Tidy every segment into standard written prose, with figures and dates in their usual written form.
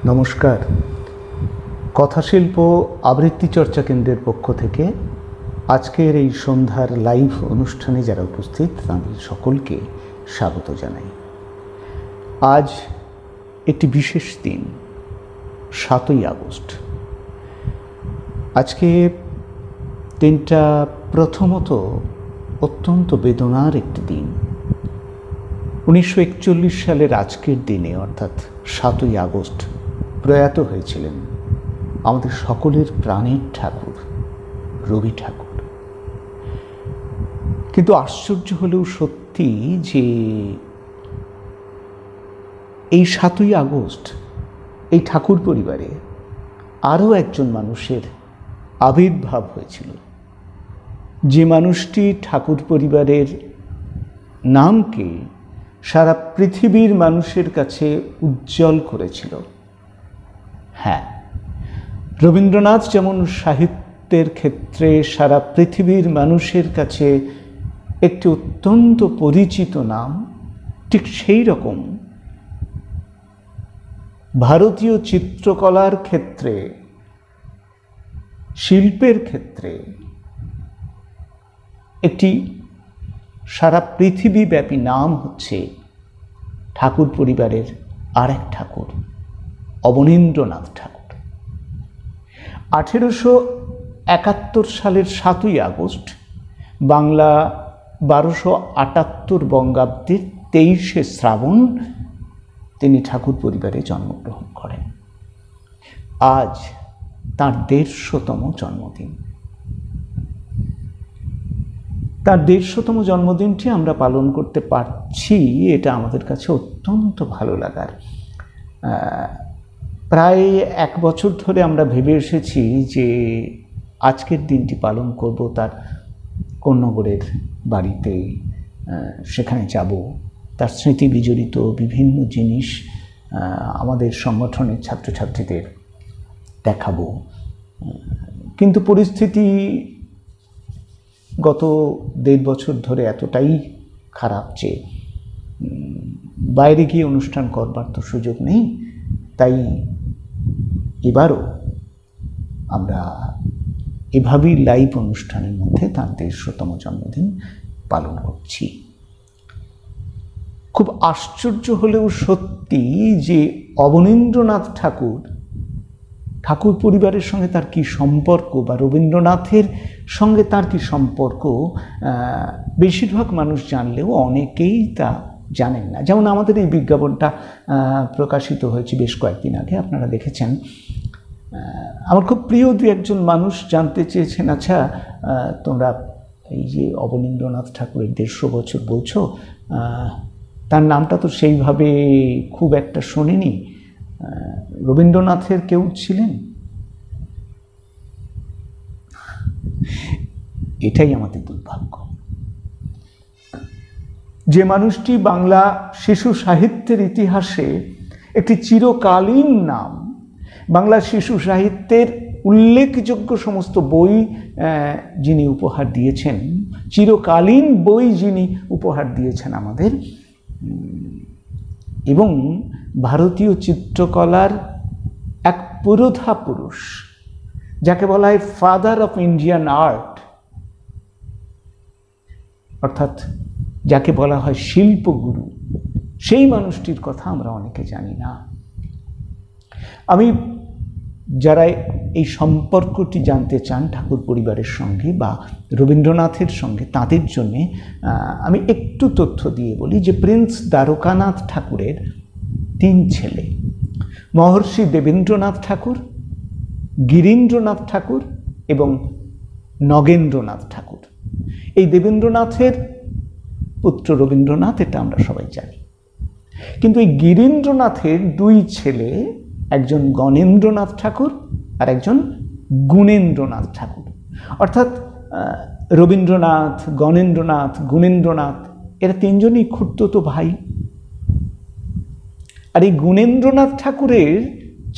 নমস্কার। কথাশিল্প আবৃত্তি চর্চা কেন্দ্রের পক্ষ থেকে আজকের এই সন্ধ্যার লাইভ অনুষ্ঠানে যারা উপস্থিত তাদের সকলকে স্বাগত জানাই। আজ একটি বিশেষ দিন, 7ই আগস্ট। আজকে দিনটা প্রথমত অত্যন্ত বেদনার একটি দিন। 1941 সালের আজকের দিনে অর্থাৎ 7ই আগস্ট প্রয়াত হয়েছিলেন আমাদের সকলের প্রাণের ঠাকুর রবি ঠাকুর। কিন্তু আশ্চর্য হলেও সত্যি যে এই 7ই আগস্ট এই ঠাকুর পরিবারে আরও একজন মানুষের আবির্ভাব হয়েছিল, যে মানুষটি ঠাকুর পরিবারের নামকে সারা পৃথিবীর মানুষের কাছে উজ্জ্বল করেছিল। হ্যাঁ, রবীন্দ্রনাথ যেমন সাহিত্যের ক্ষেত্রে সারা পৃথিবীর মানুষের কাছে একটি অত্যন্ত পরিচিত নাম, ঠিক সেই রকম ভারতীয় চিত্রকলার ক্ষেত্রে, শিল্পের ক্ষেত্রে একটি সারা পৃথিবীব্যাপী নাম হচ্ছে ঠাকুর পরিবারের আর এক ঠাকুর, অবনীন্দ্রনাথ ঠাকুর। 1871 সালের 7ই আগস্ট বাংলা 1278 বঙ্গাব্দের 23শে শ্রাবণ তিনি ঠাকুর পরিবারে জন্মগ্রহণ করেন। আজ তাঁর 150তম জন্মদিন। তার 150তম জন্মদিনটি আমরা পালন করতে পারছি, এটা আমাদের কাছে অত্যন্ত ভালো লাগার। প্রায় 1 বছর ধরে আমরা ভেবে এসেছি যে আজকের দিনটি পালন করব তার কোন্নগরের বাড়িতে, সেখানে যাব, তার স্মৃতি বিজড়িত বিভিন্ন জিনিস আমাদের সংগঠনের ছাত্রছাত্রীদের দেখাবো। কিন্তু পরিস্থিতি গত 1.5 বছর ধরে এতটাই খারাপ যে বাইরে গিয়ে অনুষ্ঠান করবার তো সুযোগ নেই। তাই এবারও আমরা এভাবেই লাইভ অনুষ্ঠানের মধ্যে তার 150তম জন্মদিন পালন করছি। খুব আশ্চর্য হলেও সত্যি যে অবনীন্দ্রনাথ ঠাকুর ঠাকুর পরিবারের সঙ্গে তার কি সম্পর্ক, বা রবীন্দ্রনাথের সঙ্গে তার কি সম্পর্ক, বেশিরভাগ মানুষ জানলেও অনেকেই তা জানেন না। যেমন আমাদের এই বিজ্ঞাপনটা প্রকাশিত হয়েছে বেশ কয়েকদিন আগে, আপনারা দেখেছেন। আমার খুব প্রিয় 2-1 মানুষ জানতে চেয়েছেন, আচ্ছা তোমরা এই যে অবনীন্দ্রনাথ ঠাকুরের 150 বছর বলছো, তার নামটা তো সেইভাবে খুব একটা শোনেনি, রবীন্দ্রনাথের কেউ ছিলেন? এটাই আমাদের দুর্ভাগ্য। যে মানুষটি বাংলা শিশু সাহিত্যের ইতিহাসে একটি চিরকালীন নাম, বাংলা শিশু সাহিত্যের উল্লেখযোগ্য সমস্ত বই যিনি উপহার দিয়েছেন, চিরকালীন বই যিনি উপহার দিয়েছেন আমাদের, এবং ভারতীয় চিত্রকলার এক পুরোধা পুরুষ, যাকে বলা হয় ফাদার অফ ইন্ডিয়ান আর্ট, অর্থাৎ যাকে বলা হয় শিল্পগুরু, সেই মানুষটির কথা আমরা অনেকে জানি না। আমি যারা এই সম্পর্কটি জানতে চান ঠাকুর পরিবারের সঙ্গে বা রবীন্দ্রনাথের সঙ্গে, তাদের জন্যে আমি একটু তথ্য দিয়ে বলি যে প্রিন্স দ্বারকানাথ ঠাকুরের 3 ছেলে, মহর্ষি দেবেন্দ্রনাথ ঠাকুর, গিরীন্দ্রনাথ ঠাকুর এবং নগেন্দ্রনাথ ঠাকুর। এই দেবেন্দ্রনাথের পুত্র রবীন্দ্রনাথ, এটা আমরা সবাই জানি। কিন্তু এই গিরীন্দ্রনাথের 2 ছেলে, একজন গণেন্দ্রনাথ ঠাকুর আর একজন গুণেন্দ্রনাথ ঠাকুর। অর্থাৎ রবীন্দ্রনাথ, গণেন্দ্রনাথ, গুণেন্দ্রনাথ এরা 3জনই খুড়তুতো ভাই। আর এই গুণেন্দ্রনাথ ঠাকুরের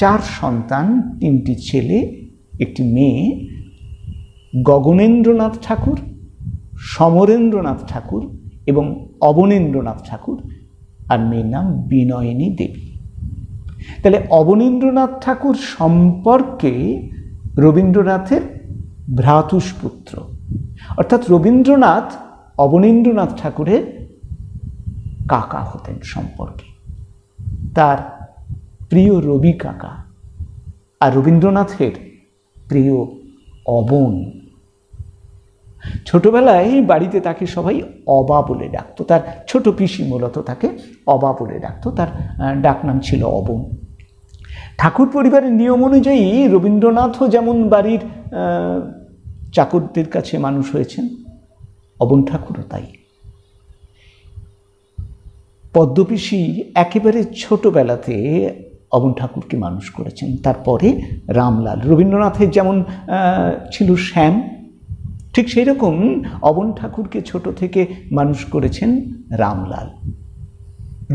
4 সন্তান, 3টি ছেলে, একটি মেয়ে, গগনেন্দ্রনাথ ঠাকুর, সমরেন্দ্রনাথ ঠাকুর এবং অবনীন্দ্রনাথ ঠাকুর, আর মেয়ের নাম বিনয়িনী দেবী। তাহলে অবনীন্দ্রনাথ ঠাকুর সম্পর্কে রবীন্দ্রনাথের ভ্রাতুষ্পুত্র, অর্থাৎ রবীন্দ্রনাথ অবনীন্দ্রনাথ ঠাকুরের কাকা হতেন সম্পর্কে, তার প্রিয় রবি কাকা, আর রবীন্দ্রনাথের প্রিয় অবন। ছোটবেলায় বাড়িতে তাকে সবাই অবা বলে ডাকতো, তার ছোট পিসি মূলত তাকে অবা বলে ডাকতো, তার ডাকনাম ছিল অবন। ঠাকুর পরিবারের নিয়ম অনুযায়ী রবীন্দ্রনাথও যেমন বাড়ির চাকরদের কাছে মানুষ হয়েছেন, অবন ঠাকুরও তাই। পদ্মপিসি একেবারে ছোটবেলাতে অবন ঠাকুরকে মানুষ করেছেন, তারপরে রামলাল। রবীন্দ্রনাথের যেমন ছিল শ্যাম, ঠিক সেই রকম অবন ঠাকুরকে ছোট থেকে মানুষ করেছেন রামলাল।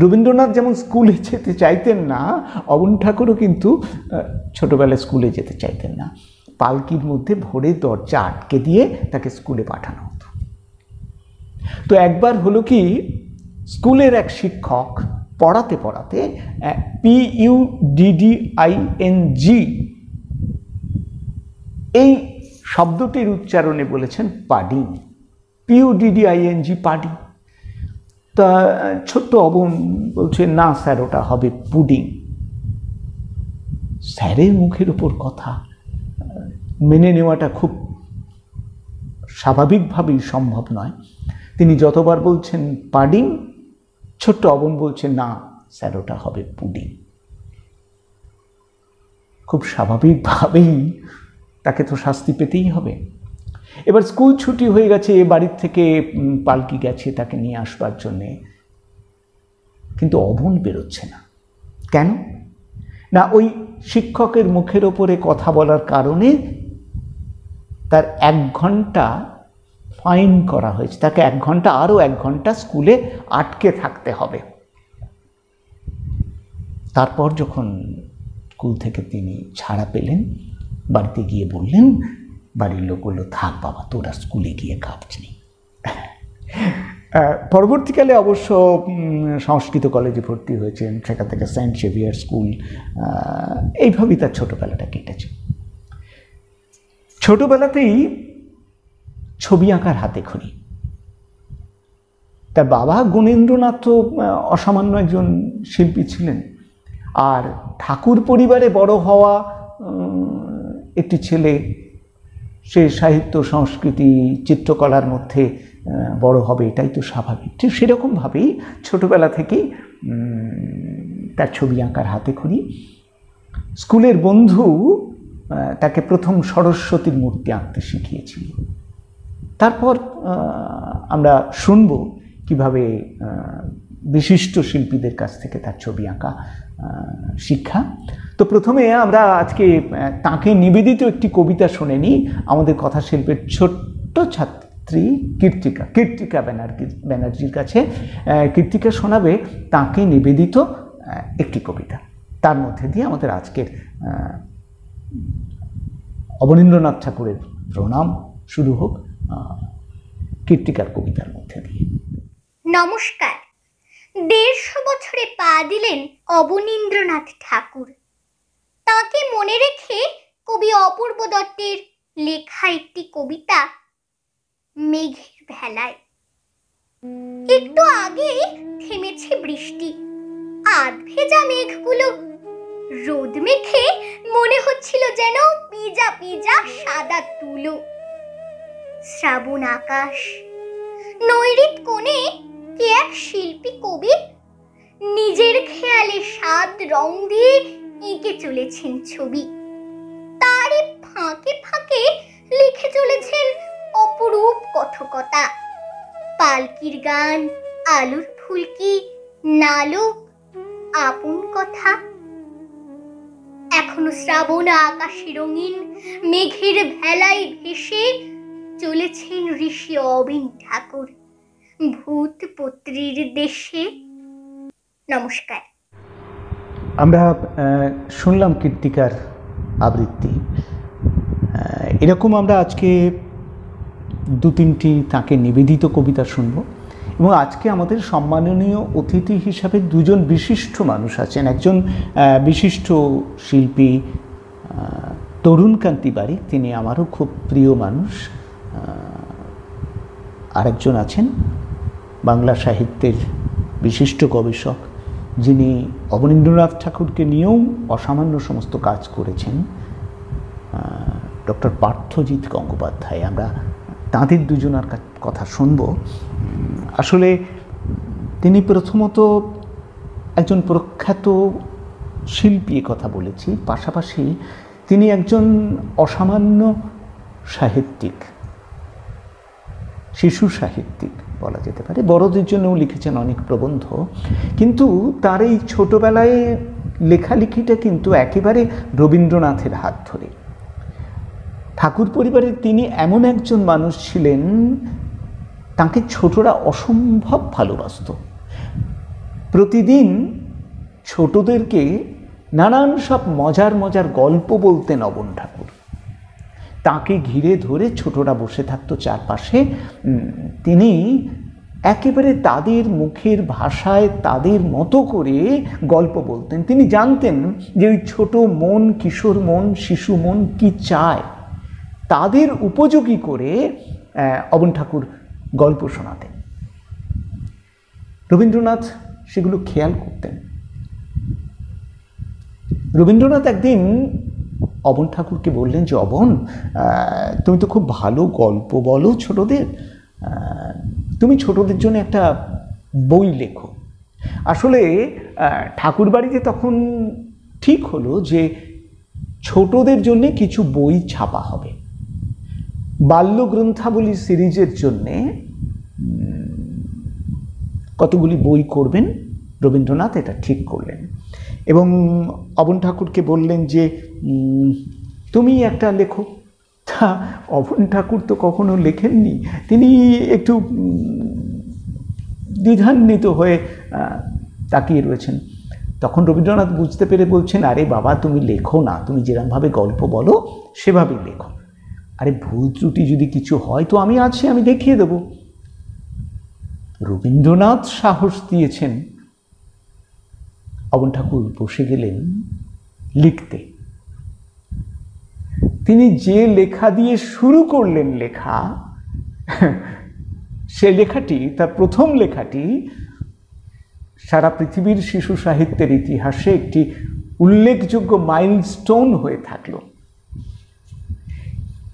রবীন্দ্রনাথ যেমন স্কুলে যেতে চাইতেন না, অবন ঠাকুরও কিন্তু ছোটবেলায় স্কুলে যেতে চাইতেন না। পালকির মধ্যে ভরে দরজা আটকে দিয়ে তাকে স্কুলে পাঠানো হতো। তো একবার হলো কি, স্কুলের এক শিক্ষক পড়াতে পড়াতে PUDDING এই শব্দটির উচ্চারণে বলেছেন পাডিং, PUDDING পাডিং। তা ছোট্ট অবন বলছে, না স্যার ওটা হবে পুডিং। স্যারের মুখের উপর কথা মেনে নেওয়াটা খুব স্বাভাবিকভাবেই সম্ভব নয়। তিনি যতবার বলছেন পাডিং, ছোট্ট অবন বলছে, না স্যার ওটা হবে পুডিং। খুব স্বাভাবিকভাবেই তাকে তো শাস্তি পেতেই হবে। এবার স্কুল ছুটি হয়ে গেছে, বাড়ির থেকে পালকি গেছে তাকে নিয়ে আসবার জন্যে, কিন্তু অবন বেরোচ্ছে না। কেন না, ওই শিক্ষকের মুখের ওপরে কথা বলার কারণে তার 1 ঘন্টা ফাইন করা হয়েছে, তাকে 1 ঘন্টা, আরও 1 ঘন্টা স্কুলে আটকে থাকতে হবে। তারপর যখন স্কুল থেকে তিনি ছাড়া পেলেন, বাড়িতে গিয়ে বললেন, বাড়ির লোক বলল, থাক বাবা তোরা স্কুলে গিয়ে কাজ নেই। পরবর্তীকালে অবশ্য সংস্কৃত কলেজে ভর্তি হয়েছেন, সেখান থেকে সেন্ট জেভিয়ার স্কুল, এইভাবেই তার ছোটোবেলাটা কেটেছে। ছোটোবেলাতেই ছবি আঁকার হাতে খড়ি। তার বাবা গুণেন্দ্রনাথ তো অসামান্য একজন শিল্পী ছিলেন, আর ঠাকুর পরিবারে বড় হওয়া একটি ছেলে, সে সাহিত্য, সংস্কৃতি, চিত্রকলার মধ্যে বড় হবে, এটাই তো স্বাভাবিক। ঠিক সেরকমভাবেই ছোটবেলা থেকেই তার ছবি আঁকার হাতে খড়ি। স্কুলের বন্ধু তাকে প্রথম সরস্বতীর মূর্তি আঁকতে শিখিয়েছিল। তারপর আমরা শুনব কিভাবে বিশিষ্ট শিল্পীদের কাছ থেকে তার ছবি আঁকা শিক্ষা। তো প্রথমে আমরা আজকে তাকে নিবেদিত একটি কবিতা শুনে নিই আমাদের কথাশিল্পের ছোট্ট ছাত্রী কীর্তিকা ব্যানার্জির কাছে। কীর্তিকা শোনাবে তাকে নিবেদিত একটি কবিতা, তার মধ্যে দিয়ে আমাদের আজকের অবনীন্দ্রনাথ ঠাকুরের প্রণাম শুরু হোক কীর্তিকার কবিতার মধ্যে দিয়ে। নমস্কার। 150 বছরে পা দিলেন অবনীন্দ্রনাথ ঠাকুর। তাকে মনে রেখে কবি অপূর্ব দত্তের লেখা একটি কবিতা, মেঘের ভেলায়। একটু আগে থেমেছে বৃষ্টি, আধ ভেজা মেঘগুলো রোদ মেখে মনে হচ্ছিল যেন পিজা পিজা সাদা তুলো। শ্রাবণ আকাশ, নৈরিত কোণে কে এক শিল্পী কবি নিজের খেয়ালে 7 রং দিয়ে এঁকে চলেছেন ছবি। তারই ফাঁকে ফাঁকে লিখে চলেছেন অপরূপ কথকতা। পালকির গান, আলুর ফুলকি, নালক, আপন কথা। এখনো শ্রাবণ আকাশে রঙিন মেঘের ভেলায় ভেসে চলেছেন ঋষি অবিন ঠাকুর ভূতপত্রীর দেশে। নমস্কার। আমরা শুনলাম কীর্তিকার আবৃত্তি। এরকম আমরা আজকে 2-3টি তাকে নিবেদিত কবিতা শুনব। এবং আজকে আমাদের সম্মাননীয় অতিথি হিসাবে দুজন বিশিষ্ট মানুষ আছেন। একজন বিশিষ্ট শিল্পী তরুণকান্তি বারিক, তিনি আমারও খুব প্রিয় মানুষ। আরেকজন আছেন বাংলা সাহিত্যের বিশিষ্ট গবেষক, যিনি অবনীন্দ্রনাথ ঠাকুরকে নিয়েও অসামান্য সমস্ত কাজ করেছেন, ডক্টর পার্থজিৎ গঙ্গোপাধ্যায়। আমরা তাঁদের দুজনের কথা শুনব। আসলে তিনি প্রথমত একজন প্রখ্যাত শিল্পী কথা বলেছি, পাশাপাশি তিনি একজন অসামান্য সাহিত্যিক, শিশু সাহিত্যিক বলা যেতে পারে। বড়দের জন্যও লিখেছেন অনেক প্রবন্ধ, কিন্তু তার এই ছোটবেলায় লেখালেখিটা কিন্তু একেবারে রবীন্দ্রনাথের হাত ধরে। ঠাকুর পরিবারের তিনি এমন একজন মানুষ ছিলেন, তাকে ছোটরা অসম্ভব ভালোবাসত। প্রতিদিন ছোটদেরকে নানান সব মজার মজার গল্প বলতেন অবন ঠাকুর। তাকে ঘিরে ধরে ছোটরা বসে থাকতো চারপাশে। তিনি একেবারে তাদের মুখের ভাষায় তাদের মতো করে গল্প বলতেন। তিনি জানতেন যে ওই ছোট মন, কিশোর মন, শিশু মন কি চায়, তাদের উপযোগী করে অবন ঠাকুর গল্প শোনাতেন। রবীন্দ্রনাথ সেগুলো খেয়াল করতেন। রবীন্দ্রনাথ একদিন অবন ঠাকুরকে বললেন যে, অবন, তুমি তো খুব ভালো গল্প বলো ছোটদের, তুমি ছোটদের জন্য একটা বই লেখো। আসলে ঠাকুর বাড়িতে তখন ঠিক হলো যে ছোটদের জন্য কিছু বই ছাপা হবে। বাল্য গ্রন্থাবলী সিরিজের জন্যে কতগুলি বই করবেন রবীন্দ্রনাথ, এটা ঠিক করলেন এবং অবন ঠাকুরকে বললেন যে তুমি একটা লেখো। তা অবন ঠাকুর তো কখনো লেখেননি, তিনি একটু দ্বিধান্বিত হয়ে তাকিয়ে রয়েছেন। তখন রবীন্দ্রনাথ বুঝতে পেরে বলছেন, আরে বাবা, তুমি লেখো না, তুমি যেরকমভাবে গল্প বলো সেভাবেই লেখো। আরে ভুল ত্রুটি যদি কিছু হয় তো আমি আছি, আমি দেখিয়ে দেব। রবীন্দ্রনাথ সাহস দিয়েছেন, অবন ঠাকুর বসে গেলেন লিখতে। তিনি যে লেখা দিয়ে শুরু করলেন লেখা, সে লেখাটি, তার প্রথম লেখাটি সারা পৃথিবীর শিশু সাহিত্যের ইতিহাসে একটি উল্লেখযোগ্য মাইলস্টোন হয়ে থাকলো।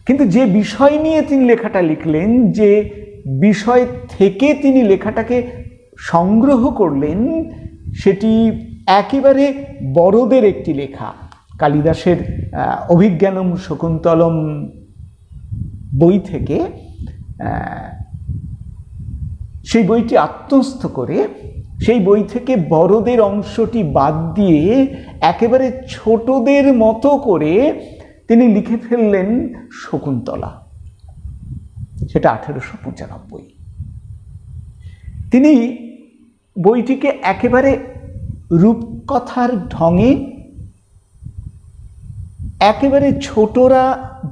কিন্তু যে বিষয় নিয়ে তিনি লেখাটা লিখলেন, যে বিষয় থেকে তিনি লেখাটাকে সংগ্রহ করলেন, সেটি একেবারে বড়দের একটি লেখা। কালিদাসের অভিজ্ঞানম শকুন্তলম বই থেকে সেই বইটি আত্মস্থ করে, সেই বই থেকে বড়দের অংশটি বাদ দিয়ে একেবারে ছোটদের মতো করে তিনি লিখে ফেললেন শকুন্তলা। সেটা 1895। তিনি বইটিকে একেবারে রূপকথার ঢঙে, একেবারে ছোটরা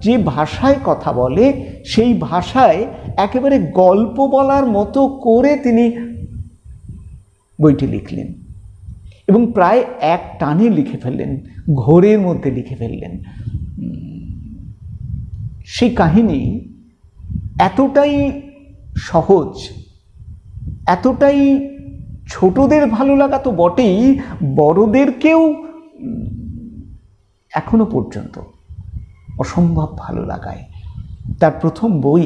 যে ভাষায় কথা বলে সেই ভাষায় একেবারে গল্প বলার মতো করে তিনি বইটি লিখলেন এবং প্রায় এক টানে লিখে ফেললেন, ঘোরের মধ্যে লিখে ফেললেন। সেই কাহিনী এতটাই সহজ, এতটাই ছোটদের ভালো লাগা তো বটেই, বড়দেরকেও এখনো পর্যন্ত অসম্ভব ভালো লাগায়। তার প্রথম বই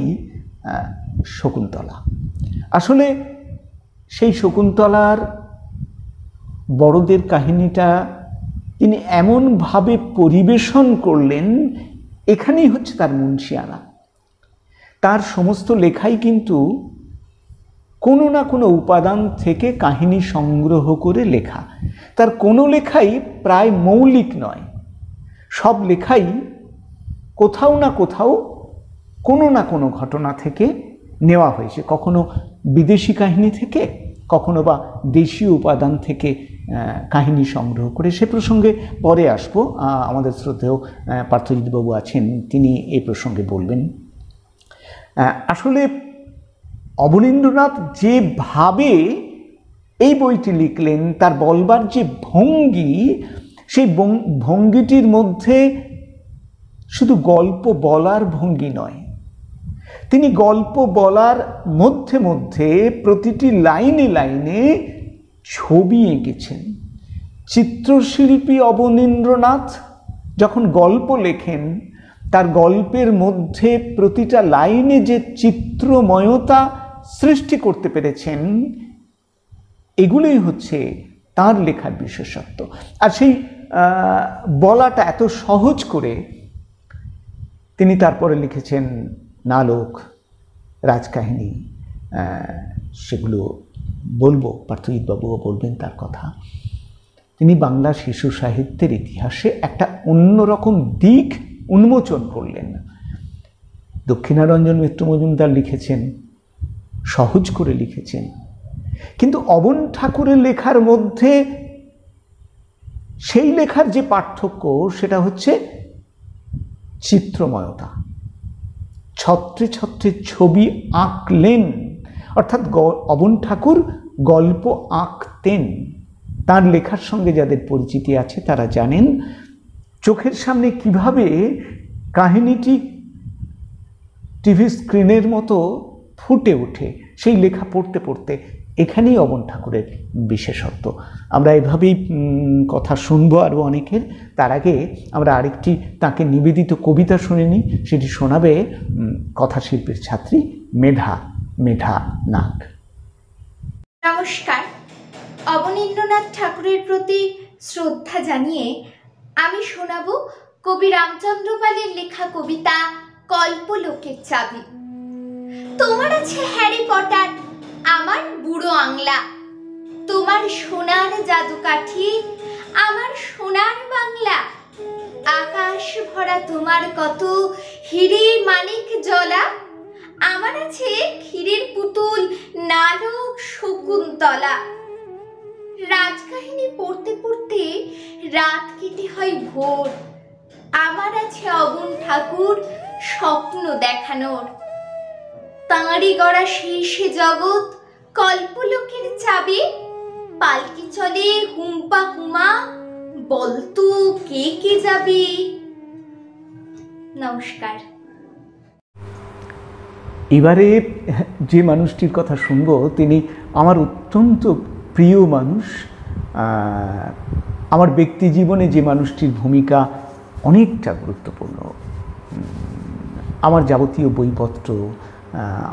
শকুন্তলা। আসলে সেই শকুন্তলার বড়দের কাহিনীটা তিনি এমনভাবে পরিবেশন করলেন, এখানেই হচ্ছে তার মুনশিয়ানা। তার সমস্ত লেখাই কিন্তু কোনো না কোনো উপাদান থেকে কাহিনী সংগ্রহ করে লেখা। তার কোনো লেখাই প্রায় মৌলিক নয়, সব লেখাই কোথাও না কোথাও কোনো না কোনো ঘটনা থেকে নেওয়া হয়েছে, কখনো বিদেশি কাহিনী থেকে, কখনো বা দেশীয় উপাদান থেকে কাহিনী সংগ্রহ করে। সে প্রসঙ্গে পরে আসবো। আমাদের শ্রদ্ধেয় পার্থজিৎবাবু আছেন, তিনি এই প্রসঙ্গে বলবেন। আসলে অবনীন্দ্রনাথ যেভাবে এই বইটি লিখলেন, তার বলবার যে ভঙ্গি, সেই ভঙ্গিটির মধ্যে শুধু গল্প বলার ভঙ্গি নয়, তিনি গল্প বলার মধ্যে মধ্যে প্রতিটি লাইনে লাইনে ছবি এঁকেছেন। চিত্রশিল্পী অবনীন্দ্রনাথ যখন গল্প লেখেন, তার গল্পের মধ্যে প্রতিটা লাইনে যে চিত্রময়তা সৃষ্টি করতে পেরেছেন, এগুলোই হচ্ছে তার লেখার বিশেষত্ব। আর সেই বলাটা এত সহজ করে তিনি তারপরে লিখেছেন নালক, রাজকাহিনী, সেগুলো বলবো, পার্থজিৎবাবুও বলবেন তার কথা। তিনি বাংলা শিশু সাহিত্যের ইতিহাসে একটা অন্যরকম দিক উন্মোচন করলেন। দক্ষিণারঞ্জন মিত্র মজুমদার লিখেছেন, সহজ করে লিখেছেন, কিন্তু অবন ঠাকুরের লেখার মধ্যে সেই লেখার যে পার্থক্য, সেটা হচ্ছে চিত্রময়তা। ছত্রে ছত্রে ছবি আঁকলেন, অর্থাৎ অবন ঠাকুর গল্প আঁকতেন। তার লেখার সঙ্গে যাদের পরিচিতি আছে তারা জানেন চোখের সামনে কিভাবে কাহিনীটি টিভি স্ক্রিনের মতো ফুটে ওঠে সেই লেখা পড়তে পড়তে। এখানেই অবন ঠাকুরের বিশেষত্ব। আমরা এভাবেই কথা শুনবো আরও অনেকের। তার আগে আমরা আরেকটি তাকে নিবেদিত কবিতা শুনে নিই। সেটি শোনাবে কথাশিল্পীর ছাত্রী মেধা নাগ। নমস্কার। অবনীন্দ্রনাথ ঠাকুরের প্রতি শ্রদ্ধা জানিয়ে আমি শোনাব কবি রামচন্দ্র পালের লেখা কবিতা কল্পলোকের চাবি। তোমার আছে হ্যারি পটার, আমার বুড়ো আংলা, তোমার সোনার জাদুকাঠি, আমার সোনার বাংলা, আকাশ ভরা তোমার কত হিরে মানিক জলা, আমার আছে ক্ষীরের পুতুল, নালক শকুন্তলা। রাজকাহিনী পড়তে পড়তে রাত কেটে হয় ভোর, আমার আছে অবন ঠাকুর স্বপ্ন দেখানোর। তাঁরই গড়া শেষে জগৎ কল্পলোকের চাবি, পালকি চলে হুম্পা হুমা, বলতো কে কে যাবি। নমস্কার। এবারে যে মানুষটির কথা শুনবো, তিনি আমার অত্যন্ত প্রিয় মানুষ। আমার ব্যক্তি জীবনে যে মানুষটির ভূমিকা অনেকটা গুরুত্বপূর্ণ। আমার যাবতীয় বইপত্র,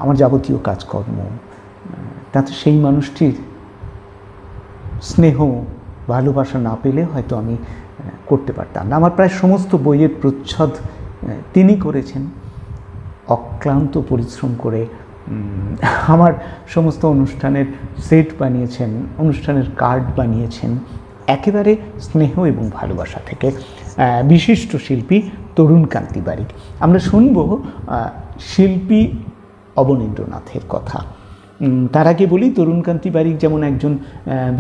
আমার যাবতীয় কাজকর্ম, তাতে সেই মানুষটির স্নেহ ভালোবাসা না পেলে হয়তো আমি করতে পারতাম না। আমার প্রায় সমস্ত বইয়ের প্রচ্ছদ তিনি করেছেন, অক্লান্ত পরিশ্রম করে আমার সমস্ত অনুষ্ঠানের সেট বানিয়েছেন, অনুষ্ঠানের কার্ড বানিয়েছেন, একেবারে স্নেহ এবং ভালোবাসা থেকে। বিশিষ্ট শিল্পী তরুণকান্তি বারিক। আমরা শুনব শিল্পী অবনীন্দ্রনাথের কথা। তার আগে বলি, তরুণকান্তি বারিক যেমন একজন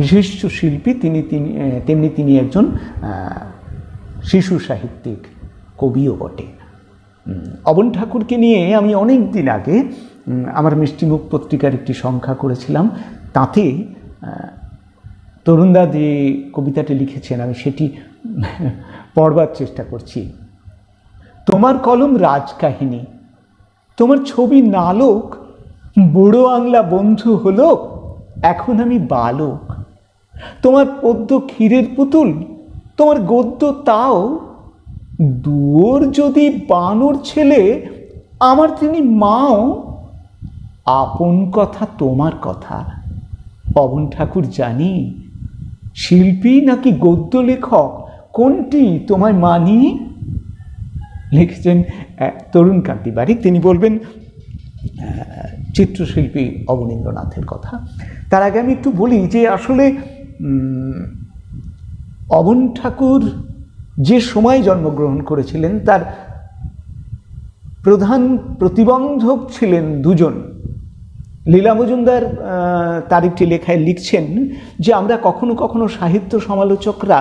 বিশিষ্ট শিল্পী, তেমনি তিনি একজন শিশু সাহিত্যিক কবিও বটে। অবন ঠাকুরকে নিয়ে আমি অনেক দিন আগে আমার মিষ্টিমুখ পত্রিকার একটি সংখ্যা করেছিলাম। তাতে তরুণদা যে কবিতাটি লিখেছেন, আমি সেটি পড়বার চেষ্টা করছি। তোমার কলম রাজকাহিনী, তোমার ছবি নালক, বুড়ো আংলা বন্ধু হলো, এখন আমি বালক। তোমার পদ্য ক্ষীরের পুতুল, তোমার গদ্য তাও, দুয়োর যদি বানর ছেলে, আমার তিনি মাও। আপন কথা তোমার কথা, অবন ঠাকুর জানি, শিল্পী নাকি গদ্য লেখক কোনটি তোমায় মানি। লিখেছেন তরুণকান্তি বারিক। তিনি বলবেন চিত্রশিল্পী অবনীন্দ্রনাথের কথা। তার আগে আমি একটু বলি যে আসলে অবন ঠাকুর যে সময় জন্মগ্রহণ করেছিলেন, তার প্রধান প্রতিবন্ধক ছিলেন দুজন। লীলা মজুমদার তার একটি লেখায় লিখছেন যে আমরা কখনো কখনো সাহিত্য সমালোচকরা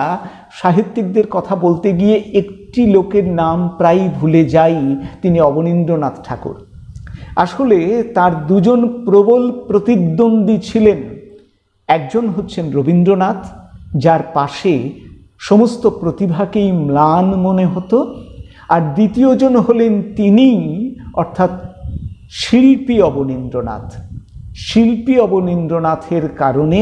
সাহিত্যিকদের কথা বলতে গিয়ে একটি লোকের নাম প্রায়ই ভুলে যাই, তিনি অবনীন্দ্রনাথ ঠাকুর। আসলে তার দুজন প্রবল প্রতিদ্বন্দ্বী ছিলেন। একজন হচ্ছেন রবীন্দ্রনাথ, যার পাশে সমস্ত প্রতিভাকেই ম্লান মনে হতো, আর দ্বিতীয়জন হলেন তিনি, অর্থাৎ শিল্পী অবনীন্দ্রনাথ। শিল্পী অবনীন্দ্রনাথের কারণে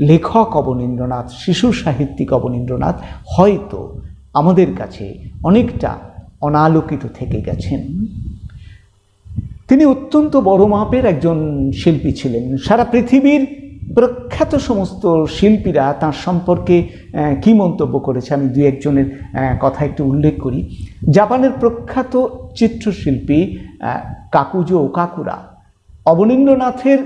লেখক অবনীন্দ্রনাথ, শিশু সাহিত্যিক অবনীন্দ্রনাথ হয়তো আমাদের কাছে অনেকটা অনালোকিত থেকে গেছেন। তিনি অত্যন্ত বড় মাপের একজন শিল্পী ছিলেন। সারা পৃথিবীর প্রখ্যাত সমস্ত শিল্পীরা তাঁর সম্পর্কে কি মন্তব্য করেছে আমি দু একজনের কথা একটু উল্লেখ করি। জাপানের প্রখ্যাত চিত্রশিল্পী কাকুজো ওকাকুরা অবনীন্দ্রনাথের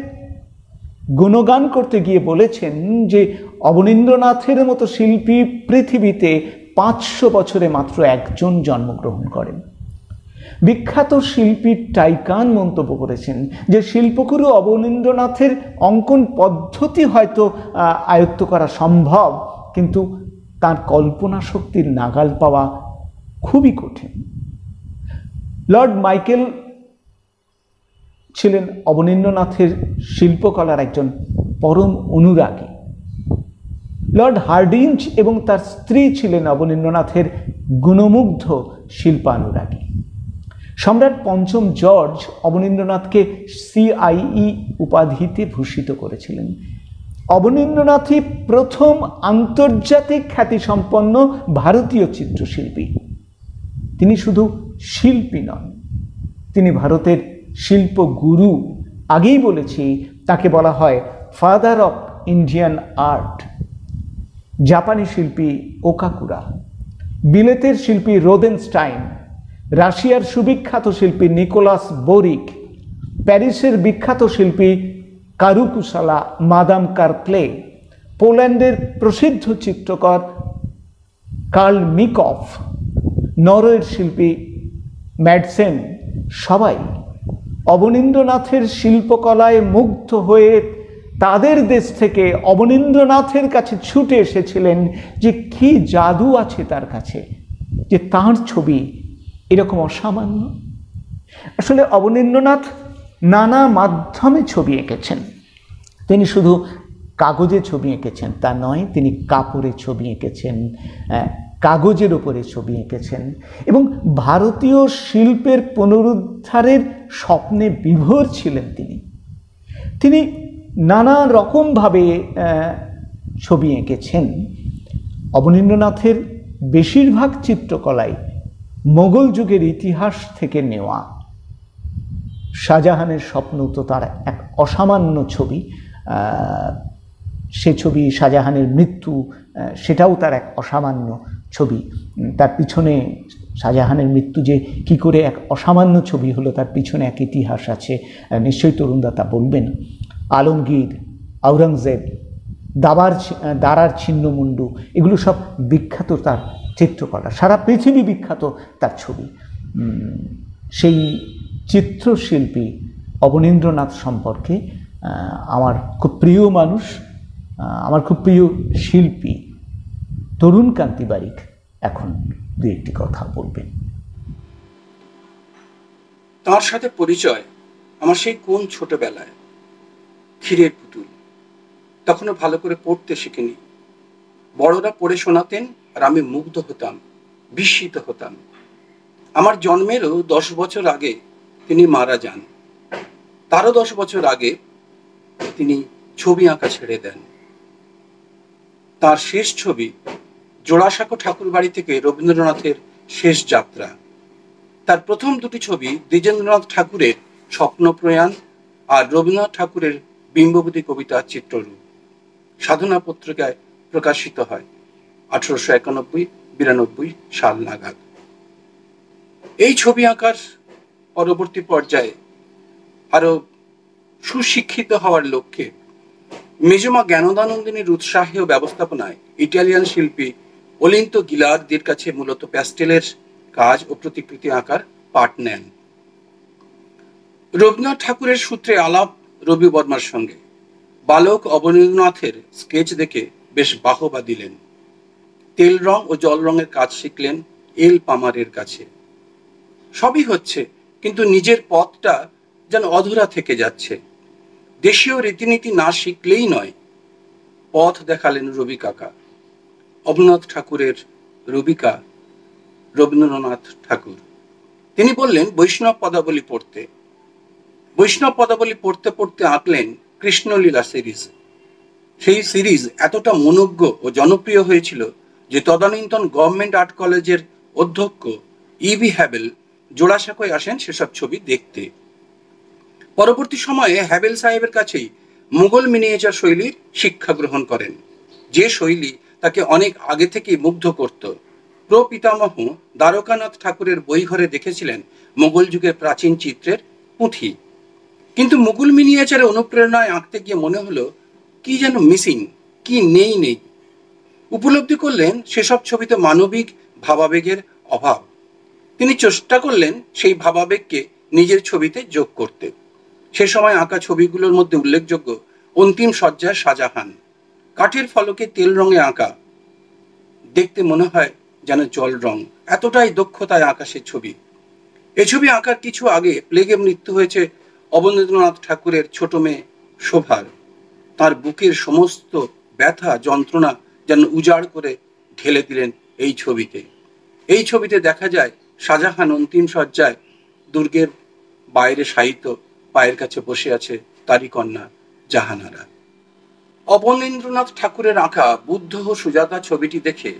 গুণগান করতে গিয়ে বলেছেন যে অবনীন্দ্রনাথের মতো শিল্পী পৃথিবীতে 500 বছরে মাত্র একজন জন্মগ্রহণ করেন। বিখ্যাত শিল্পী টাইকান মন্তব্য করেছেন যে শিল্পগুরু অবনীন্দ্রনাথের অঙ্কন পদ্ধতি হয়তো আয়ত্ত করা সম্ভব, কিন্তু তার কল্পনা শক্তির নাগাল পাওয়া খুবই কঠিন। লর্ড মাইকেল ছিলেন অবনীন্দ্রনাথের শিল্পকলার একজন পরম অনুরাগী। লর্ড হার্ডিঞ্জ এবং তার স্ত্রী ছিলেন অবনীন্দ্রনাথের গুণমুগ্ধ শিল্পানুরাগী। সম্রাট পঞ্চম জর্জ অবনীন্দ্রনাথকে CIE উপাধিতে ভূষিত করেছিলেন। অবনীন্দ্রনাথই প্রথম আন্তর্জাতিক খ্যাতিসম্পন্ন ভারতীয় চিত্রশিল্পী। তিনি শুধু শিল্পী নন, তিনি ভারতের শিল্প গুরু। আগেই বলেছি তাকে বলা হয় ফাদার অফ ইন্ডিয়ান আর্ট। জাপানি শিল্পী ওকাকুরা, বিলেতের শিল্পী রোদেনস্টাইন, রাশিয়ার সুবিখ্যাত শিল্পী নিকোলাস বোরিক, প্যারিসের বিখ্যাত শিল্পী কারুকুসালা মাদাম কারপ্লে, পোল্যান্ডের প্রসিদ্ধ চিত্রকর কার্ল মিকফ, নরওয়ের শিল্পী ম্যাডসেন, সবাই অবনীন্দ্রনাথের শিল্পকলায় মুগ্ধ হয়ে তাদের দেশ থেকে অবনীন্দ্রনাথের কাছে ছুটে এসেছিলেন যে কি জাদু আছে তার কাছে, যে তাঁর ছবি এরকম অসামান্য। আসলে অবনীন্দ্রনাথ নানা মাধ্যমে ছবি এঁকেছেন। তিনি শুধু কাগজে ছবি এঁকেছেন তা নয়, তিনি কাপড়ে ছবি এঁকেছেন, কাগজের উপরে ছবি এঁকেছেন এবং ভারতীয় শিল্পের পুনরুদ্ধারের স্বপ্নে বিভোর ছিলেন তিনি নানা রকমভাবে ছবি এঁকেছেন। অবনীন্দ্রনাথের বেশিরভাগ চিত্রকলাই মোগল যুগের ইতিহাস থেকে নেওয়া। শাহজাহানের স্বপ্ন তো তার এক অসামান্য ছবি, সে ছবি শাহজাহানের মৃত্যু, সেটাও তার এক অসামান্য ছবি। তার পিছনে শাহজাহানের মৃত্যু যে কি করে এক অসামান্য ছবি হলো তার পিছনে এক ইতিহাস আছে, নিশ্চয়ই তরুণদা তা বলবেন। আলমগীর, আওরঙ্গজেব, দারার ছিন্নমুন্ডু, এগুলো সব বিখ্যাত তার চিত্রকলা, সারা পৃথিবী বিখ্যাত তার ছবি। সেই চিত্রশিল্পী অবনীন্দ্রনাথ সম্পর্কে আমার খুব প্রিয় মানুষ, আমার খুব প্রিয় শিল্পী তরুণ কান্তি বারিক এখন দু একটি কথা বলবেন। তার সাথে পরিচয় আমার সেই কোন ছোটবেলায়, ক্ষীরের পুতুল। তখনও ভালো করে পড়তে শিখিনি। বড়রা পড়ে শোনাতেন আর আমি মুগ্ধ হতাম, বিস্মিত হতাম। আমার জন্মেরও 10 বছর আগে তিনি মারা যান। তারও 10 বছর আগে তিনি ছবি আঁকা ছেড়ে দেন। তার শেষ ছবি জোড়াসাঁকো ঠাকুর বাড়ি থেকে রবীন্দ্রনাথের শেষ যাত্রা। তার প্রথম দুটি ছবি দ্বিজেন্দ্রনাথ ঠাকুরের স্বপ্নপ্রয়াণ আর রবীন্দ্রনাথ ঠাকুরের বিম্ববতী কবিতার চিত্ররূপ সাধনা পত্রিকায় প্রকাশিত হয় 1891-92 সাল নাগাদ। এই ছবি আঁকার পরবর্তী পর্যায়ে আরো সুশিক্ষিত হওয়ার লক্ষ্যে মেজমা জ্ঞানদানন্দিনীর উৎসাহে ও ব্যবস্থাপনায় ইটালিয়ান শিল্পী ওলিন্তো গিলার্দির কাছে মূলত প্যাস্টেলের কাজ ও প্রতিকৃতি আঁকার পাঠ নেন। রবীন্দ্রনাথ ঠাকুরের সূত্রে আলাপ রবি বর্মার সঙ্গে। বালক অবনীন্দ্রনাথের স্কেচ দেখে বেশ বাহবা দিলেন। তেল রং ও জল রঙের কাজ শিখলেন এল পামারের কাছে। সবই হচ্ছে, কিন্তু নিজের পথটা যেন অধুরা থেকে যাচ্ছে। দেশীয় রীতিনীতি না শিখলেই নয়। পথ দেখালেন রবি কাকা, অবনীন্দ্রনাথ ঠাকুরের রবিকা রবীন্দ্রনাথ ঠাকুর। তিনি বললেন বৈষ্ণব পদাবলী পড়তে। বৈষ্ণব পদাবলী পড়তে পড়তে আঁকলেন কৃষ্ণলীলা সিরিজ। সেই সিরিজ এতটা মনোজ্ঞ ও জনপ্রিয় হয়েছিল যে তদানীন্তন গভর্নমেন্ট আর্ট কলেজের অধ্যক্ষ ইভি হ্যাবেল জোড়াসাঁকোয় আসেন সেসব ছবি দেখতে। পরবর্তী সময়ে হ্যাবেল সাহেবের কাছেই মুঘল মিনিয়েচার শৈলীর শিক্ষা গ্রহণ করেন, যে শৈলী তাকে অনেক আগে থেকেই মুগ্ধ করত। প্রপিতামহ দ্বারকানাথ ঠাকুরের বই ঘরে দেখেছিলেন মুঘল যুগের প্রাচীন চিত্রের পুঁথি, কিন্তু মুঘল মিনিয়েচারে অনুপ্রেরণায় আঁকতে গিয়ে মনে হলো কি যেন মিসিং, কি নেই। উপলব্ধি করলেন সেসব ছবিতে মানবিক ভাবাবেগের অভাব। তিনি চেষ্টা করলেন সেই ভাবাবেগকে নিজের ছবিতে যোগ করতে। সে সময় আঁকা ছবিগুলোর মধ্যে উল্লেখযোগ্য অন্তিম শয্যার শাহজাহান, কাঠের ফলকে তেল রঙে আঁকা, দেখতে মনে হয় যেন জল রং, এতটাই দক্ষতায় আঁকা সে ছবি। এ ছবি আঁকার কিছু আগে প্লেগে মৃত্যু হয়েছে অবনীন্দ্রনাথ ঠাকুরের ছোট মেয়ে শোভার। তার বুকের সমস্ত ব্যথা যন্ত্রণা যেন উজাড় করে ঢেলে দিলেন এই ছবিতে। এই ছবিতে দেখা যায় শাহজাহান অন্তিম শয্যায় দুর্গের বাইরে শায়িত, পায়ের কাছে বসে আছে তারই কন্যা জাহানারা। অবনীন্দ্রনাথ ঠাকুরের আঁকা বুদ্ধ ও সুজাতা ছবিটি দেখে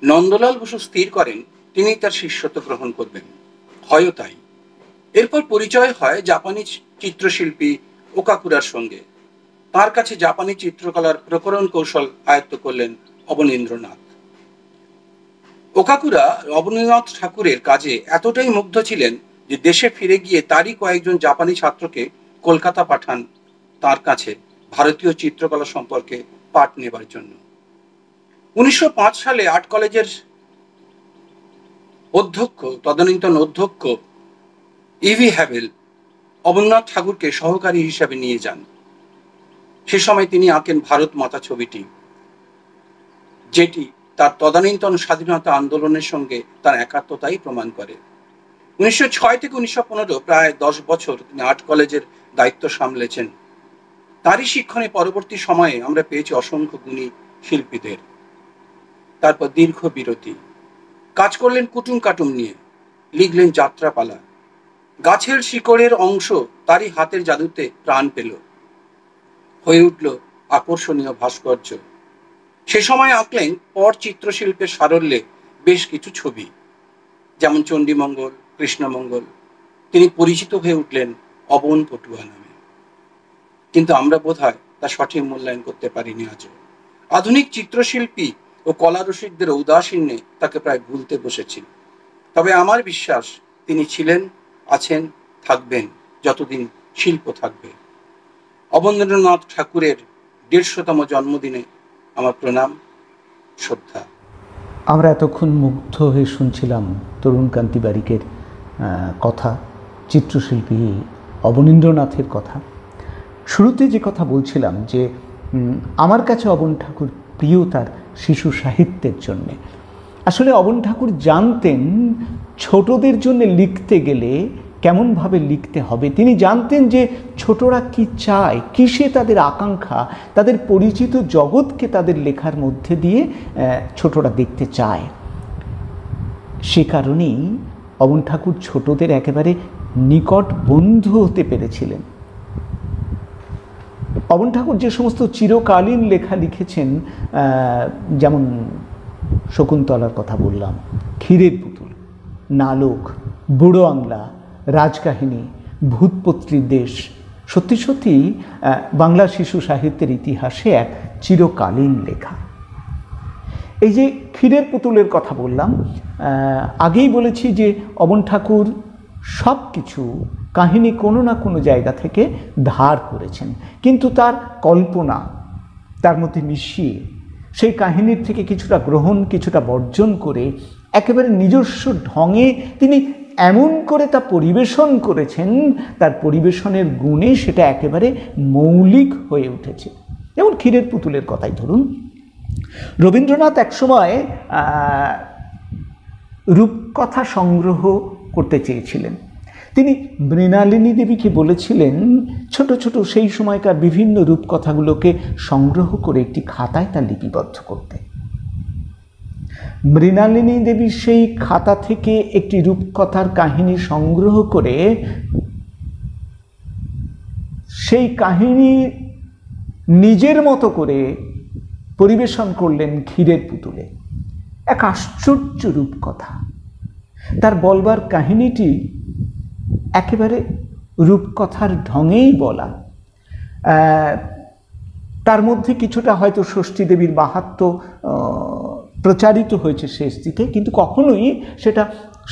নন্দলাল বসু স্থির করেন তিনি তার শিষ্যত্ব গ্রহণ করবেন। হয়ও তাই। এরপর পরিচয় হয় জাপানি চিত্রশিল্পী ওকাকুরার সঙ্গে। তার কাছে জাপানি চিত্রকলার প্রকরণ কৌশল আয়ত্ত করলেন অবনীন্দ্রনাথ। ওকাকুরা অবনীন্দ্রনাথ ঠাকুরের কাজে এতটাই মুগ্ধ ছিলেন যে দেশে ফিরে গিয়ে তারই কয়েকজন জাপানি ছাত্রকে কলকাতা পাঠান তার কাছে ভারতীয় চিত্রকলা সম্পর্কে পাঠ নেবার জন্য। 1905 সালে আর্ট কলেজের অধ্যক্ষ, তদানীন্তন অধ্যক্ষ ইভি হ্যাবেল অবনীন্দ্রনাথ ঠাকুরকে সহকারী হিসাবে নিয়ে যান। সে সময় তিনি আঁকেন ভারত মাতা ছবিটি, যেটি তার তদানীন্তন স্বাধীনতা আন্দোলনের সঙ্গে তার একাত্মতাই প্রমাণ করে। 1906 থেকে 1915 প্রায় 10 বছর তিনি আর্ট কলেজের দায়িত্ব সামলেছেন। তারই শিক্ষণে পরবর্তী সময়ে আমরা পেয়েছি অসংখ্য গুণী শিল্পীদের। তারপর দীর্ঘ বিরতি, কাজ করলেন কুটুম কাটুম নিয়ে, লিখলেন যাত্রাপালা। গাছের শিকড়ের অংশ তারই হাতের জাদুতে প্রাণ পেল, হয়ে উঠল আকর্ষণীয় ভাস্কর্য। সে সময় আঁকলেন পট চিত্রশিল্পের সারল্যে বেশ কিছু ছবি, যেমন চণ্ডীমঙ্গল, কৃষ্ণমঙ্গল। তিনি পরিচিত হয়ে উঠলেন অবন পটুয়া নামে, কিন্তু আমরা বোধহয় তা সঠিক মূল্যায়ন করতে পারিনি আজও। আধুনিক চিত্রশিল্পী ও কলারসিকদের ঔদাসীন্যে তাকে প্রায় ভুলতে বসেছি। তবে আমার বিশ্বাস তিনি ছিলেন, আছেন, থাকবেন যতদিন শিল্প থাকবে। অবনীন্দ্রনাথ ঠাকুরের 150তম জন্মদিনে আমার প্রণাম, শ্রদ্ধা। আমরা এতক্ষণ মুগ্ধ হয়ে শুনছিলাম তরুণকান্তি বারিকের কথা, চিত্রশিল্পী অবনীন্দ্রনাথের কথা। শুরুতে যে কথা বলছিলাম যে আমার কাছে অবন ঠাকুর প্রিয় তার শিশু সাহিত্যের জন্যে। আসলে অবন ঠাকুর জানতেন ছোটদের জন্য লিখতে গেলে কেমনভাবে লিখতে হবে। তিনি জানতেন যে ছোটরা কি চায়, কিসে তাদের আকাঙ্ক্ষা, তাদের পরিচিত জগৎকে তাদের লেখার মধ্যে দিয়ে ছোটরা দেখতে চায়। সে কারণেই অবন ঠাকুর ছোটদের একেবারে নিকট বন্ধু হতে পেরেছিলেন। অবন ঠাকুর যে সমস্ত চিরকালীন লেখা লিখেছেন, যেমন শকুন্তলার কথা বললাম, ক্ষীরের পুতুল, নালক, বুড়ো আংলা, রাজকাহিনী, ভূতপত্রীর দেশ, সত্যি সত্যি বাংলা শিশু সাহিত্যের ইতিহাসে এক চিরকালীন লেখা। এই যে ক্ষীরের পুতুলের কথা বললাম, আগেই বলেছি যে অবন ঠাকুর সব কিছু কাহিনী কোনো না কোনো জায়গা থেকে ধার করেছেন, কিন্তু তার কল্পনা তার মধ্যে মিশিয়ে সেই কাহিনীর থেকে কিছুটা গ্রহণ, কিছুটা বর্জন করে একেবারে নিজস্ব ঢঙে তিনি এমন করে তা পরিবেশন করেছেন, তার পরিবেশনের গুণে সেটা একেবারে মৌলিক হয়ে উঠেছে। যেমন ক্ষীরের পুতুলের কথাই ধরুন, রবীন্দ্রনাথ একসময় রূপকথা সংগ্রহ করতে চেয়েছিলেন। তিনি মৃণালিনী দেবীকে বলেছিলেন ছোট ছোট সেই সময়কার বিভিন্ন রূপকথাগুলোকে সংগ্রহ করে একটি খাতায় তা লিপিবদ্ধ করতে। মৃণালিনী দেবী সেই খাতা থেকে একটি রূপকথার কাহিনী সংগ্রহ করে সেই কাহিনী নিজের মতো করে পরিবেশন করলেন ক্ষীরের পুতুলে। এক আশ্চর্য রূপকথা। তার বলবার কাহিনীটি একেবারে রূপকথার ঢঙেই বলা। তার মধ্যে কিছুটা হয়তো ষষ্ঠী দেবীর মাহাত্ম্য প্রচারিত হয়েছে শেষ দিকে, কিন্তু কখনোই সেটা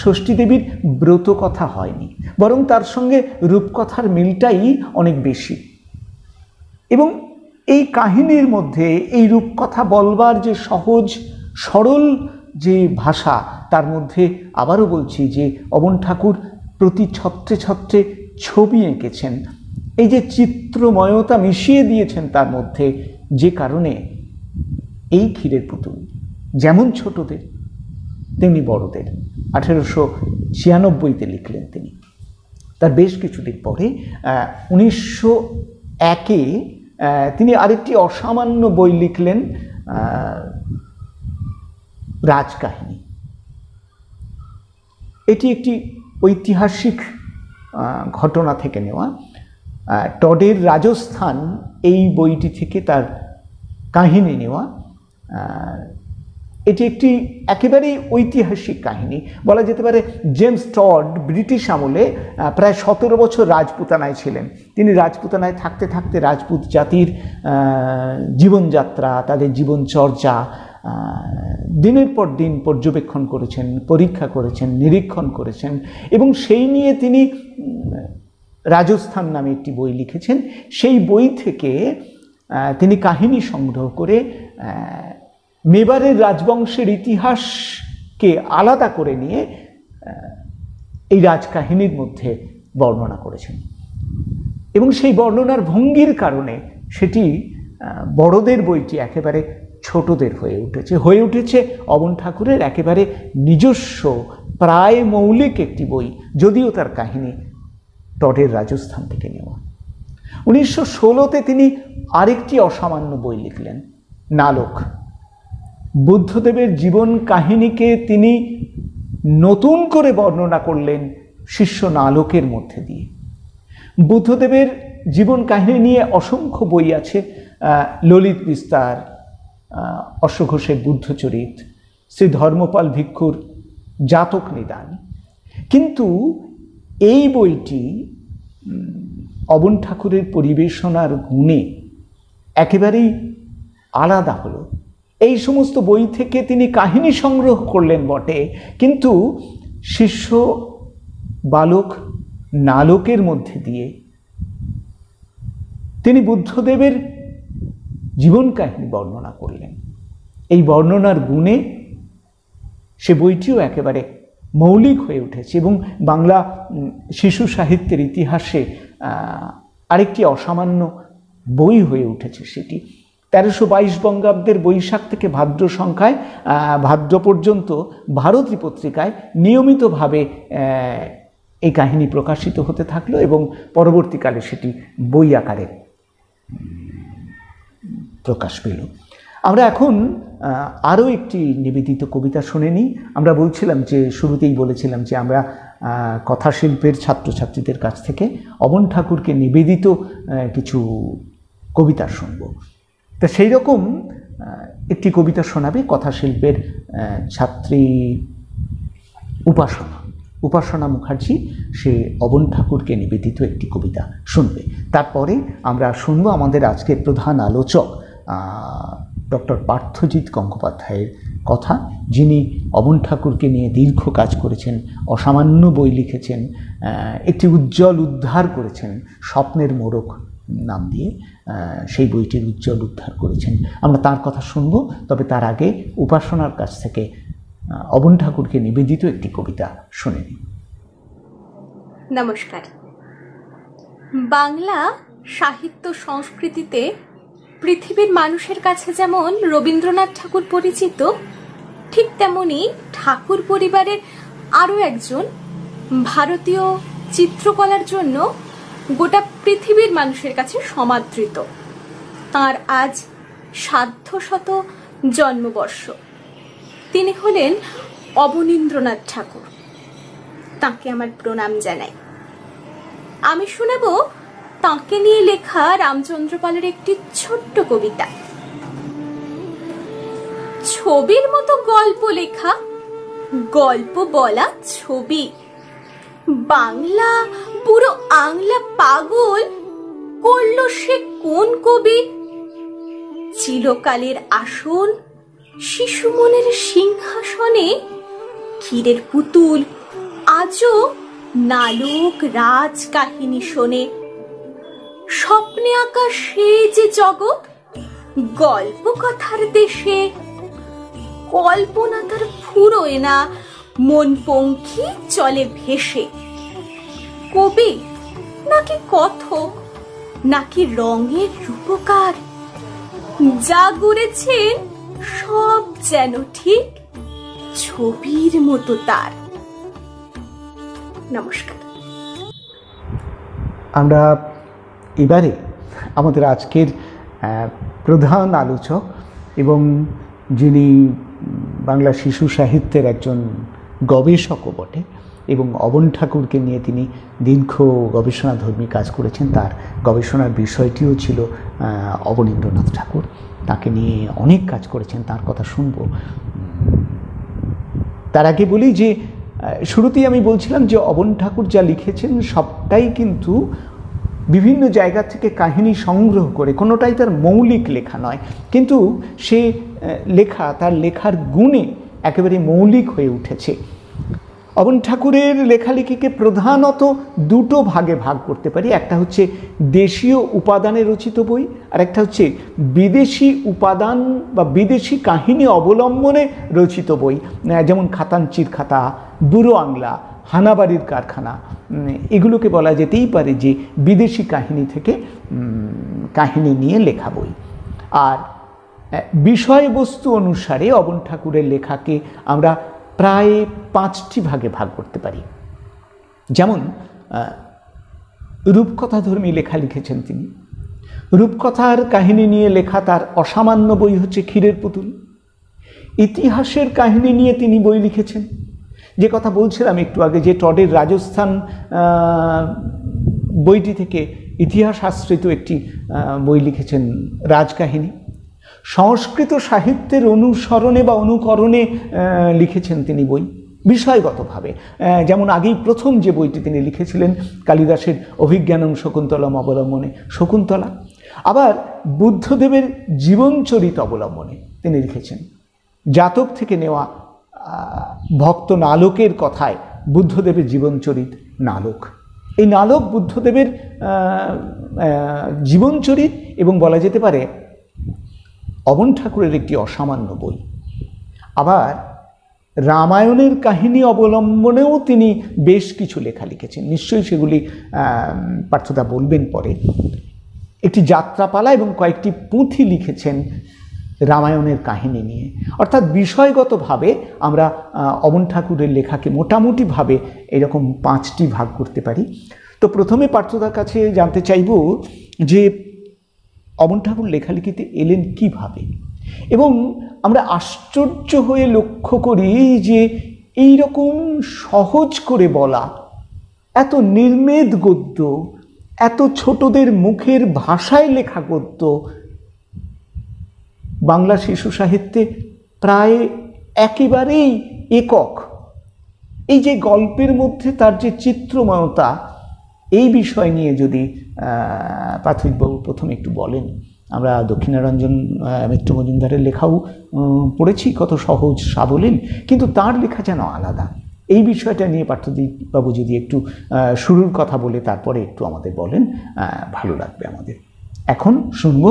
ষষ্ঠী দেবীর ব্রত কথা হয়নি, বরং তার সঙ্গে রূপকথার মিলটাই অনেক বেশি। এবং এই কাহিনীর মধ্যে এই রূপকথা বলবার যে সহজ সরল যে ভাষা, তার মধ্যে আবারও বলছি যে অবন ঠাকুর প্রতি ছত্রে ছত্রে ছবি এঁকেছেন, এই যে চিত্রময়তা মিশিয়ে দিয়েছেন তার মধ্যে, যে কারণে এই ক্ষীরের পুতুল যেমন ছোটদের তেমনি বড়দের 1896-তে লিখলেন তিনি। তার বেশ কিছুদিন পরে 1901-এ তিনি আরেকটি অসামান্য বই লিখলেন, রাজকাহিনী। এটি একটি ঐতিহাসিক ঘটনা থেকে নেওয়া। টডের রাজস্থান এই বইটি থেকে তার কাহিনী নেওয়া। এটি একটি একেবারেই ঐতিহাসিক কাহিনী বলা যেতে পারে। জেমস টড ব্রিটিশ আমলে প্রায় 17 বছর রাজপুতানায় ছিলেন। তিনি রাজপুতানায় থাকতে থাকতে রাজপুত জাতির জীবনযাত্রা, তাদের জীবনচর্যা দিনের পর দিন পর্যবেক্ষণ করেছেন, পরীক্ষা করেছেন, নিরীক্ষণ করেছেন, এবং সেই নিয়ে তিনি রাজস্থান নামে একটি বই লিখেছেন। সেই বই থেকে তিনি কাহিনী সংগ্রহ করে মেবারের রাজবংশের ইতিহাসকে আলাদা করে নিয়ে এই রাজকাহিনীর মধ্যে বর্ণনা করেছেন। এবং সেই বর্ণনার ভঙ্গির কারণে সেটি বড়দের বইটি একেবারে ছোটদের হয়ে উঠেছে অবন ঠাকুরের একেবারে নিজস্ব প্রায় মৌলিক একটি বই, যদিও তার কাহিনী টডের রাজস্থান থেকে নেওয়া। 1916-তে তিনি আরেকটি অসামান্য বই লিখলেন, নালক। বুদ্ধদেবের জীবন কাহিনীকে তিনি নতুন করে বর্ণনা করলেন শিষ্য নালকের মধ্যে দিয়ে। বুদ্ধদেবের জীবন কাহিনী নিয়ে অসংখ্য বই আছে, ললিত বিস্তার, অশ্বঘোষের বুদ্ধচরিত, শ্রী ধর্মপাল ভিক্ষুর জাতক নিদান। কিন্তু এই বইটি অবন ঠাকুরের পরিবেশনার গুণে একেবারেই আলাদা হলো। এই সমস্ত বই থেকে তিনি কাহিনী সংগ্রহ করলেন বটে, কিন্তু শিষ্য বালক নালকের মধ্যে দিয়ে তিনি বুদ্ধদেবের জীবন কাহিনী বর্ণনা করলেন। এই বর্ণনার গুণে সে বইটিও একেবারে মৌলিক হয়ে উঠেছে এবং বাংলা শিশু সাহিত্যের ইতিহাসে আরেকটি অসামান্য বই হয়ে উঠেছে। সেটি 1322 বঙ্গাব্দের বৈশাখ থেকে ভাদ্র সংখ্যায় ভাদ্র পর্যন্ত ভারতী পত্রিকায় নিয়মিতভাবে এই কাহিনী প্রকাশিত হতে থাকলো এবং পরবর্তীকালে সেটি বই আকারে প্রকাশ পেল। আমরা এখন আরও একটি নিবেদিত কবিতা শুনে নিই। আমরা বলছিলাম যে শুরুতেই বলেছিলাম যে আমরা কথাশিল্পের ছাত্রছাত্রীদের কাছ থেকে অবন ঠাকুরকে নিবেদিত কিছু কবিতা শুনব। তা সেই রকম একটি কবিতা শোনাবে কথাশিল্পের ছাত্রী উপাসনা মুখার্জি। সে অবন ঠাকুরকে নিবেদিত একটি কবিতা শুনবে। তারপরে আমরা শুনবো আমাদের আজকের প্রধান আলোচক ডক্টর পার্থজিৎ গঙ্গোপাধ্যায়ের কথা, যিনি অবন ঠাকুরকে নিয়ে দীর্ঘ কাজ করেছেন, অসামান্য বই লিখেছেন, একটি উজ্জ্বল উদ্ধার করেছেন স্বপ্নের মোড়ক নাম দিয়ে, সেই বইটির উজ্জ্বল উদ্ধার করেছেন। আমরা তার কথা শুনবো, তবে তার আগে উপাসনার কাছ থেকে অবন ঠাকুরকে নিবেদিত একটি কবিতা শুনে নিই। নমস্কার। বাংলা সাহিত্য সংস্কৃতিতে পৃথিবীর মানুষের কাছে যেমন রবীন্দ্রনাথ ঠাকুর পরিচিত, ঠিক তেমনি ঠাকুর পরিবারের আরও একজন ভারতীয় চিত্রকলার জন্য গোটা পৃথিবীর মানুষের কাছে সমাদৃত। তাঁর আজ ৭০০ জন্মবর্ষ। তিনি হলেন অবনীন্দ্রনাথ ঠাকুর। তাঁকে আমার প্রণাম জানাই। আমি শোনাবো তাঁকে নিয়ে লেখা রামচন্দ্র পালের একটি ছোট্ট কবিতা। ছবির মতো গল্প লেখা, গল্প বলা ছবি। বাংলা পুরো আংলা পাগল করলো সে কোন কবি? চিরকালের আসন শিশু মনের সিংহাসনে ক্ষীরের পুতুল আজও নালক রাজ কাহিনী শোনে। স্বপ্নে আঁকা সে যে জগৎ গল্প কথার দেশে, কল্পনা তার ফুরোয় না, মন পঙ্খী চলে ভেসে। কবি নাকি কথক, নাকি রঙের রূপকার, যা গড়েছেন সব যেন ঠিক ছবির মতো তার। নমস্কার। আমরা এবারে আমাদের আজকের প্রধান আলোচক এবং যিনি বাংলা শিশু সাহিত্যের একজন গবেষকও বটে এবং অবন ঠাকুরকে নিয়ে তিনি দীর্ঘ গবেষণাধর্মী কাজ করেছেন, তার গবেষণার বিষয়টিও ছিল অবনীন্দ্রনাথ ঠাকুর। তাকে নিয়ে অনেক কাজ করেছেন, তার কথা শুনব। তার আগে বলি যে শুরুতেই আমি বলছিলাম যে অবন ঠাকুর যা লিখেছেন সবটাই কিন্তু বিভিন্ন জায়গা থেকে কাহিনী সংগ্রহ করে, কোনোটাই তার মৌলিক লেখা নয়, কিন্তু সে লেখা তার লেখার গুণে একেবারে মৌলিক হয়ে উঠেছে। অবন ঠাকুরের লেখালেখিকে প্রধানত দুটো ভাগে ভাগ করতে পারি। একটা হচ্ছে দেশীয় উপাদানে রচিত বই, আর একটা হচ্ছে বিদেশি উপাদান বা বিদেশি কাহিনী অবলম্বনে রচিত বই, যেমন খাতাঞ্চির খাতা, বুড়ো আংলা, হানাবাড়ির কারখানা। এগুলোকে বলা যেতেই পারে যে বিদেশি কাহিনী থেকে কাহিনী নিয়ে লেখা বই। আর বিষয়বস্তু অনুসারে অবন ঠাকুরের লেখাকে আমরা প্রায় 5টি ভাগে ভাগ করতে পারি। যেমন রূপকথাধর্মী লেখা লিখেছেন তিনি। রূপকথার কাহিনী নিয়ে লেখা তার অসামান্য বই হচ্ছে ক্ষীরের পুতুল। ইতিহাসের কাহিনী নিয়ে তিনি বই লিখেছেন, যে কথা বলছিলাম একটু আগে, যে টডের রাজস্থান বইটি থেকে ইতিহাস আশ্রিত একটি বই লিখেছেন, রাজকাহিনী। সংস্কৃত সাহিত্যের অনুসরণে বা অনুকরণে লিখেছেন তিনি বই বিষয়গতভাবে। যেমন আগেই প্রথম যে বইটি তিনি লিখেছিলেন কালিদাসের অভিজ্ঞানম শকুন্তলম অবলম্বনে শকুন্তলা। আবার বুদ্ধদেবের জীবনচরিত অবলম্বনে তিনি লিখেছেন জাতক থেকে নেওয়া ভক্ত নালকের কথায় বুদ্ধদেবের জীবনচরিত নালক। এই নালক বুদ্ধদেবের জীবনচরিত এবং বলা যেতে পারে অবন ঠাকুরের একটি অসামান্য বই। আবার রামায়ণের কাহিনী অবলম্বনেও তিনি বেশ কিছু লেখা লিখেছেন, নিশ্চয়ই সেগুলি পার্থদা বলবেন পরে। একটি যাত্রাপালা এবং কয়েকটি পুঁথি লিখেছেন রামায়ণের কাহিনী নিয়ে। অর্থাৎ বিষয়গতভাবে আমরা অবন ঠাকুরের লেখাকে মোটামুটিভাবে এরকম 5টি ভাগ করতে পারি। তো প্রথমে পার্থদার কাছে জানতে চাইব যে অবন ঠাকুর লেখালেখিতে এলেন কিভাবে, এবং আমরা আশ্চর্য হয়ে লক্ষ্য করি যে এই রকম সহজ করে বলা, এত নির্মেদ গদ্য, এত ছোটদের মুখের ভাষায় লেখা গদ্য বাংলা শিশু সাহিত্যে প্রায় একেবারেই একক। এই যে গল্পের মধ্যে তার যে চিত্রময়তা, এই বিষয় নিয়ে যদি পার্থিকবাবু প্রথমে একটু বলেন। আমরা দক্ষিণারঞ্জন মিত্র মজুমদারের লেখাও পড়েছি, কত সহজ সাবলীল, কিন্তু তার লেখা যেন আলাদা। এই বিষয়টা নিয়ে পার্থদীপবাবু যদি একটু শুরুর কথা বলে তারপরে একটু আমাদের বলেন, ভালো লাগবে আমাদের। এখন শুনব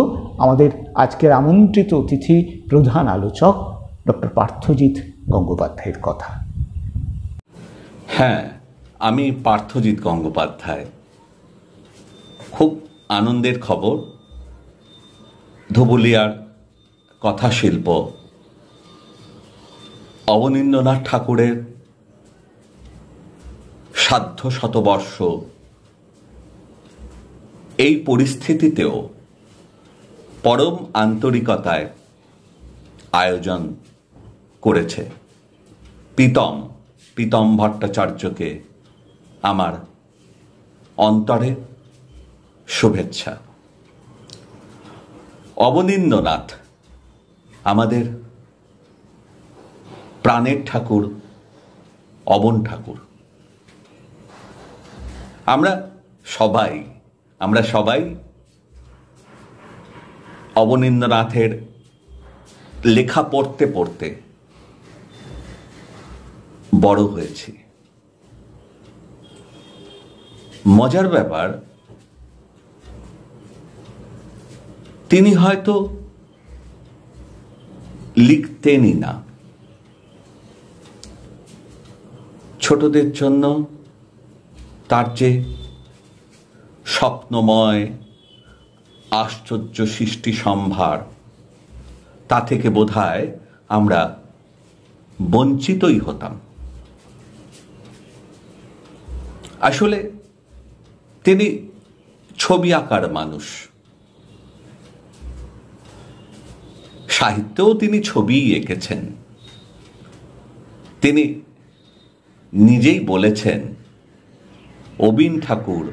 আমাদের আজকের আমন্ত্রিত অতিথি প্রধান আলোচক ডক্টর পার্থজিৎ গঙ্গোপাধ্যায়ের কথা। হ্যাঁ, আমি পার্থজিৎ গঙ্গোপাধ্যায়। খুব আনন্দের খবর, ধুবুলিয়ার কথাশিল্প অবনীন্দ্রনাথ ঠাকুরের সাধ্য শতবর্ষ এই পরিস্থিতিতেও পরম আন্তরিকতায় আয়োজন করেছে। প্রীতম ভট্টাচার্যকে আমার অন্তরে শুভেচ্ছা। অবনীন্দ্রনাথ আমাদের প্রাণের ঠাকুর, অবন ঠাকুর। আমরা সবাই অবনীন্দ্রনাথের লেখা পড়তে পড়তে বড় হয়েছি। মজার ব্যাপার, তিনি হয়তো লিখতেনই না। ছোটদের জন্য তার যে স্বপ্নময় আশ্চর্য সৃষ্টি সম্ভার, তা থেকে বোধহয় আমরা বঞ্চিতই হতাম। আসলে তিনি ছবি আঁকার মানুষ। সাহিত্যেও তিনি ছবিই এঁকেছেন। তিনি নিজেই বলেছেন, অবিন ঠাকুর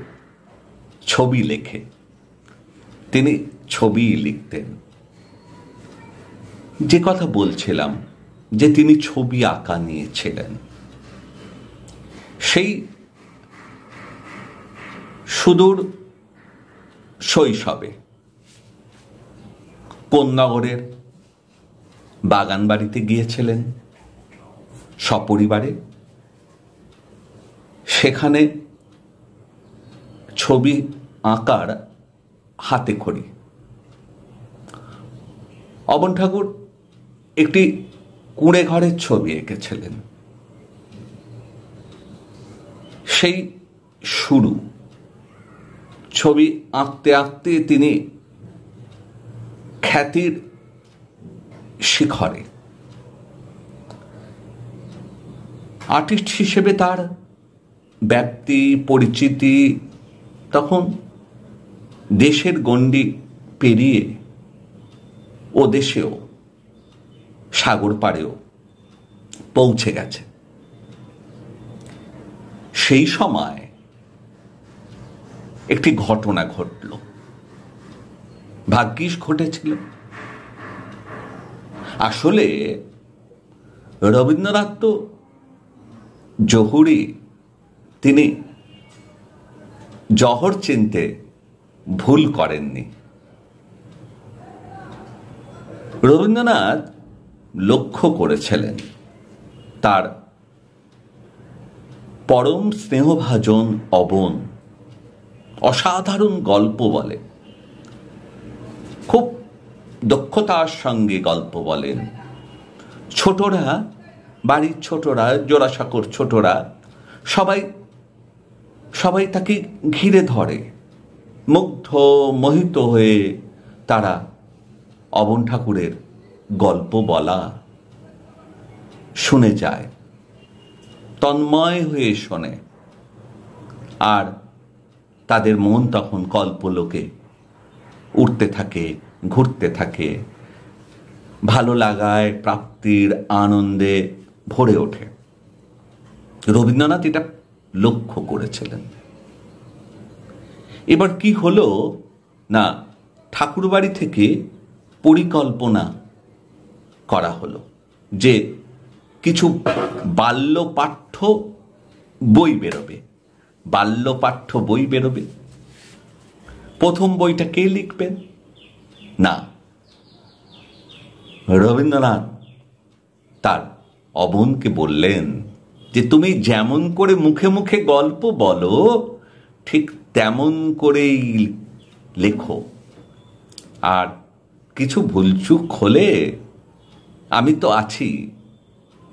ছবি লেখে। তিনি ছবিই লিখতেন। যে কথা বলছিলাম যে তিনি ছবি আঁকা নিয়েছিলেন, সেই সুদূর শৈশবে কোন্নগরের বাগান বাড়িতে গিয়েছিলেন সপরিবারে। সেখানে ছবি আঁকার হাতে খড়ি। অবন ঠাকুর একটি কুঁড়ে ঘরের ছবি এঁকেছিলেন। সেই শুরু। ছবি আঁকতে আঁকতে তিনি খ্যাতির শিখরে। আর্টিস্ট হিসেবে তার ব্যাপ্তি, পরিচিতি তখন দেশের গণ্ডি পেরিয়ে ও দেশেও, সাগর পাড়েও পৌঁছে গেছে। সেই সময় একটি ঘটনা ঘটল, ভাগ্যিস ঘটেছিল। আসলে রবীন্দ্রনাথ তো জহুরি, তিনি জহর চিনতে ভুল করেননি। রবীন্দ্রনাথ লক্ষ্য করেছিলেন তার পরম স্নেহভাজন অবন অসাধারণ গল্প বলে, খুব দক্ষতার সঙ্গে গল্প বলেন। ছোটরা, বাড়ির ছোটরা, জোড়াসাঁকোর ছোটরা সবাই তাকে ঘিরে ধরে, মুগ্ধ মোহিত হয়ে তারা অবন ঠাকুরের গল্প বলা শুনে যায়, তন্ময় হয়ে শোনে। আর তাদের মন তখন কল্পলোকে উঠতে থাকে, ঘুরতে থাকে, ভালো লাগায়, প্রাপ্তির আনন্দে ভরে ওঠে। রবীন্দ্রনাথ এটা লক্ষ্য করেছিলেন। এবার কি হলো না, ঠাকুরবাড়ি থেকে পরিকল্পনা করা হলো যে কিছু বাল্যপাঠ্য বই বেরোবে। বাল্যপাঠ্য বই বেরোবে। প্রথম বইটা কে লিখবেন? না, রবীন্দ্রনাথ তার অবনকে বললেন যে তুমি যেমন করে মুখে মুখে গল্প বলো ঠিক তেমন করেই লেখো, আর কিছু ভুলচুক হলে আমি তো আছি।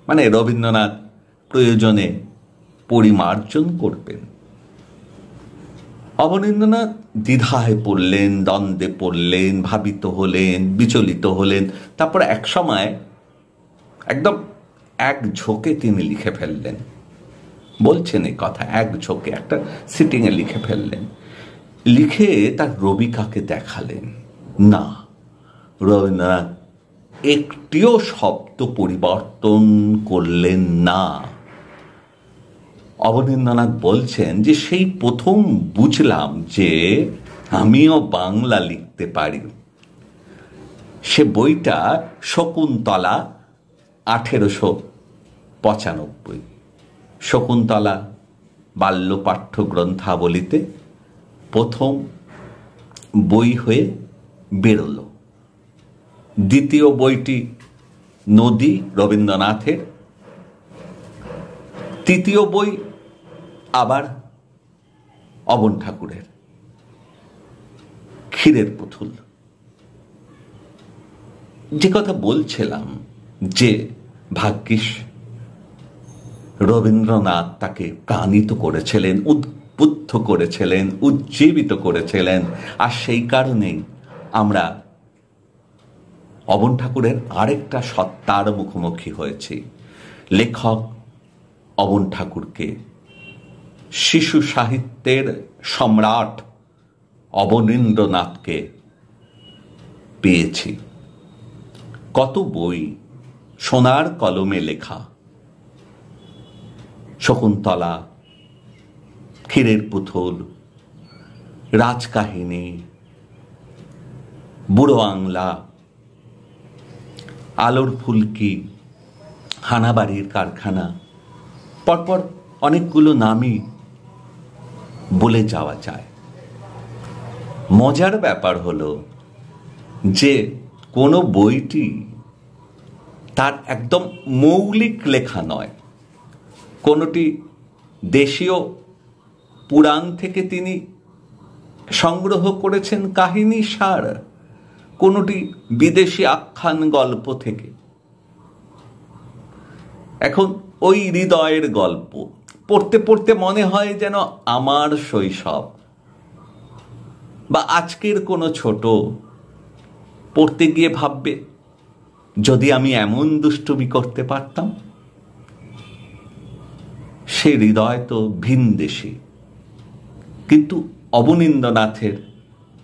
মানে রবীন্দ্রনাথ প্রয়োজনে পরিমার্জন করবেন। অবনীন্দ্রনাথ দ্বিধায় পড়লেন, দ্বন্দ্বে পড়লেন, ভাবিত হলেন, বিচলিত হলেন। তারপর এক সময় একদম এক ঝোঁকে তিনি লিখে ফেললেন। বলছেন এই কথা এক ঝোঁকে, একটা সিটিংয়ে লিখে ফেললেন। লিখে তার রবিকাকে দেখালেন। না, রবীন্দ্রনাথ একটিও শব্দ পরিবর্তন করলেন না। অবনীন্দ্রনাথ বলছেন যে সেই প্রথম বুঝলাম যে আমিও বাংলা লিখতে পারি। সে বইটা শকুন্তলা, 1895। শকুন্তলা বাল্য পাঠ্য গ্রন্থাবলীতে প্রথম বই হয়ে বেরোলো। দ্বিতীয় বইটি নদী, রবীন্দ্রনাথের। তৃতীয় বই আবার অবন ঠাকুরের, ক্ষীরের পুতুল। যে কথা বলছিলাম যে ভাগ্যিস রবীন্দ্রনাথ তাকে প্রাণিত করেছিলেন, উদ্বুদ্ধ করেছিলেন, উজ্জীবিত করেছিলেন, আর সেই কারণেই আমরা অবন ঠাকুরের আরেকটা সত্তার মুখোমুখি হয়েছি। লেখক অবন ঠাকুরকে, শিশু সাহিত্যের সম্রাট অবনীন্দ্রনাথকে পেয়েছি। কত বই সোনার কলমে লেখা, শকুন্তলা, ক্ষীরের পুতুল, রাজকাহিনী, বুড়ো আংলা, আলোর ফুলকি, হানাবাড়ির কারখানা, পরপর অনেকগুলো নামই বলে যাওয়া যায়। মজার ব্যাপার হলো যে কোনো বইটি তার একদম মৌলিক লেখা নয়। কোনোটি দেশীয় পুরাণ থেকে তিনি সংগ্রহ করেছেন কাহিনী সার, কোনোটি বিদেশি আখ্যান গল্প থেকে। এখন ওই হৃদয়ের গল্প পড়তে পড়তে মনে হয় যেন আমার শৈশব, বা আজকের কোনো ছোট পড়তে গিয়ে ভাববে যদি আমি এমন দুষ্টুমি করতে পারতাম। সে হৃদয় তো ভিনদেশী, কিন্তু অবনীন্দ্রনাথের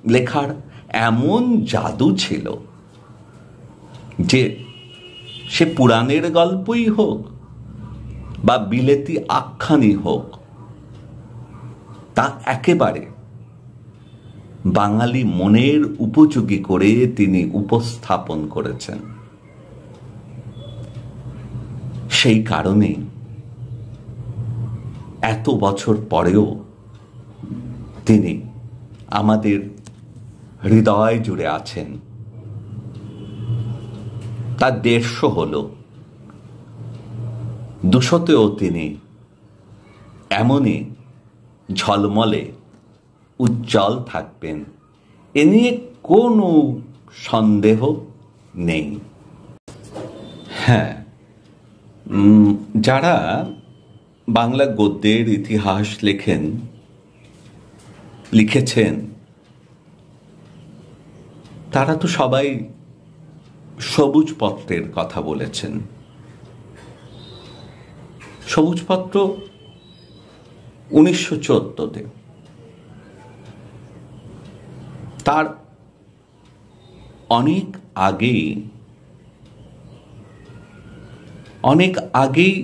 লেখার এমন জাদু ছিল যে সে পুরাণের গল্পই হোক বা বিলেতি আখ্যানই হোক, তা একেবারে বাঙালি মনের উপযোগী করে তিনি উপস্থাপন করেছেন। সেই কারণে এত বছর পরেও তিনি আমাদের হৃদয় জুড়ে আছেন। তার 150 হল, 200তেও তিনি এমনই ঝলমলে উজ্জ্বল থাকবেন, এ নিয়ে কোনো সন্দেহ নেই। হ্যাঁ, যারা বাংলা গদ্যের ইতিহাস লিখেছেন তারা তো সবাই সবুজপত্রের কথা বলেছেন। সবুজপত্র 1914-তে, তার অনেক আগেই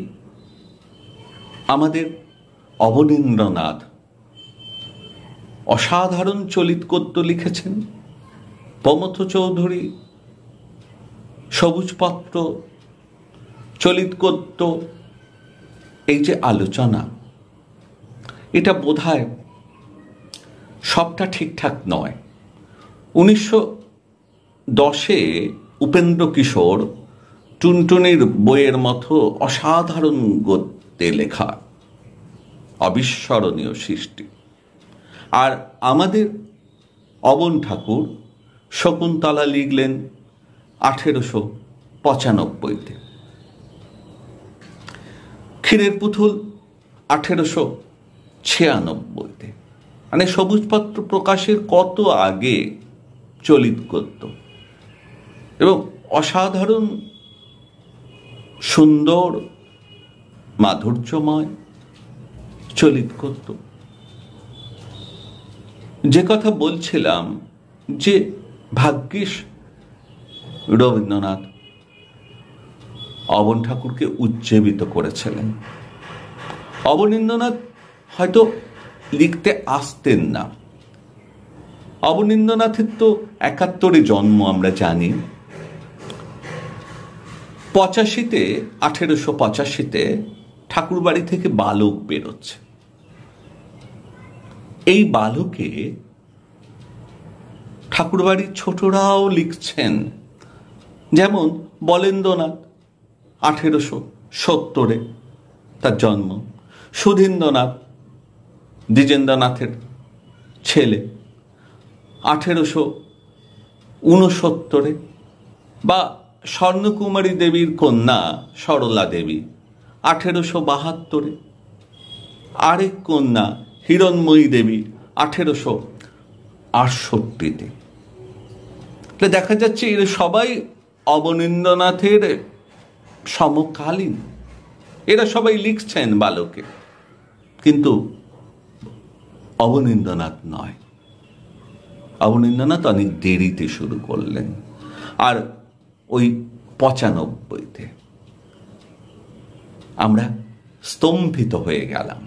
আমাদের অবনীন্দ্রনাথ অসাধারণ চলিত গদ্য লিখেছেন। প্রমথ চৌধুরী সবুজপত্র, চলিত গদ্য, এই যে আলোচনা, এটা বোধহয় সবটা ঠিকঠাক নয়। 1910-এ উপেন্দ্র কিশোর টুনটুনির বইয়ের মতো অসাধারণ গদ্যে লেখা অবিস্মরণীয় সৃষ্টি। আর আমাদের অবন ঠাকুর শকুন্তলা লিখলেন 1895-তে, ক্ষীরের পুতুল 1896-তে। মানে সবুজপত্র প্রকাশের কত আগে চলিত গদ্য, এবং অসাধারণ সুন্দর, মাধুর্যময় চলিত করত। যে কথা বলছিলাম যে ভাগ্যিস রবীন্দ্রনাথ অবন ঠাকুরকে উজ্জীবিত করেছিলেন। অবনীন্দ্রনাথ হয়তো লিখতে আসতেন না। অবনীন্দ্রনাথের তো ৭১ জন্ম, আমরা জানি। 1885-তে ঠাকুর বাড়ি থেকে বালক বেরোচ্ছে। এই বালকে ঠাকুর বাড়ির ছোটরাও লিখছেন, যেমন বলেন্দ্রনাথ 1870-এ তার জন্ম, সুধীন্দ্রনাথ দ্বিজেন্দ্রনাথের ছেলে 1869-এ, বা স্বর্ণকুমারী দেবীর কন্যা সরলা দেবী 1872-এ, আরেক কন্যা হিরণময়ী দেবী 1868-তে। দেখা যাচ্ছে এরা সবাই অবনীন্দ্রনাথের সমকালীন, এরা সবাই লিখছেন বালকে, কিন্তু অবনীন্দ্রনাথ নয়। অবনীন্দ্রনাথ অনেক দেরিতে শুরু করলেন, আর ওই 95-তে আমরা স্তম্ভিত হয়ে গেলাম।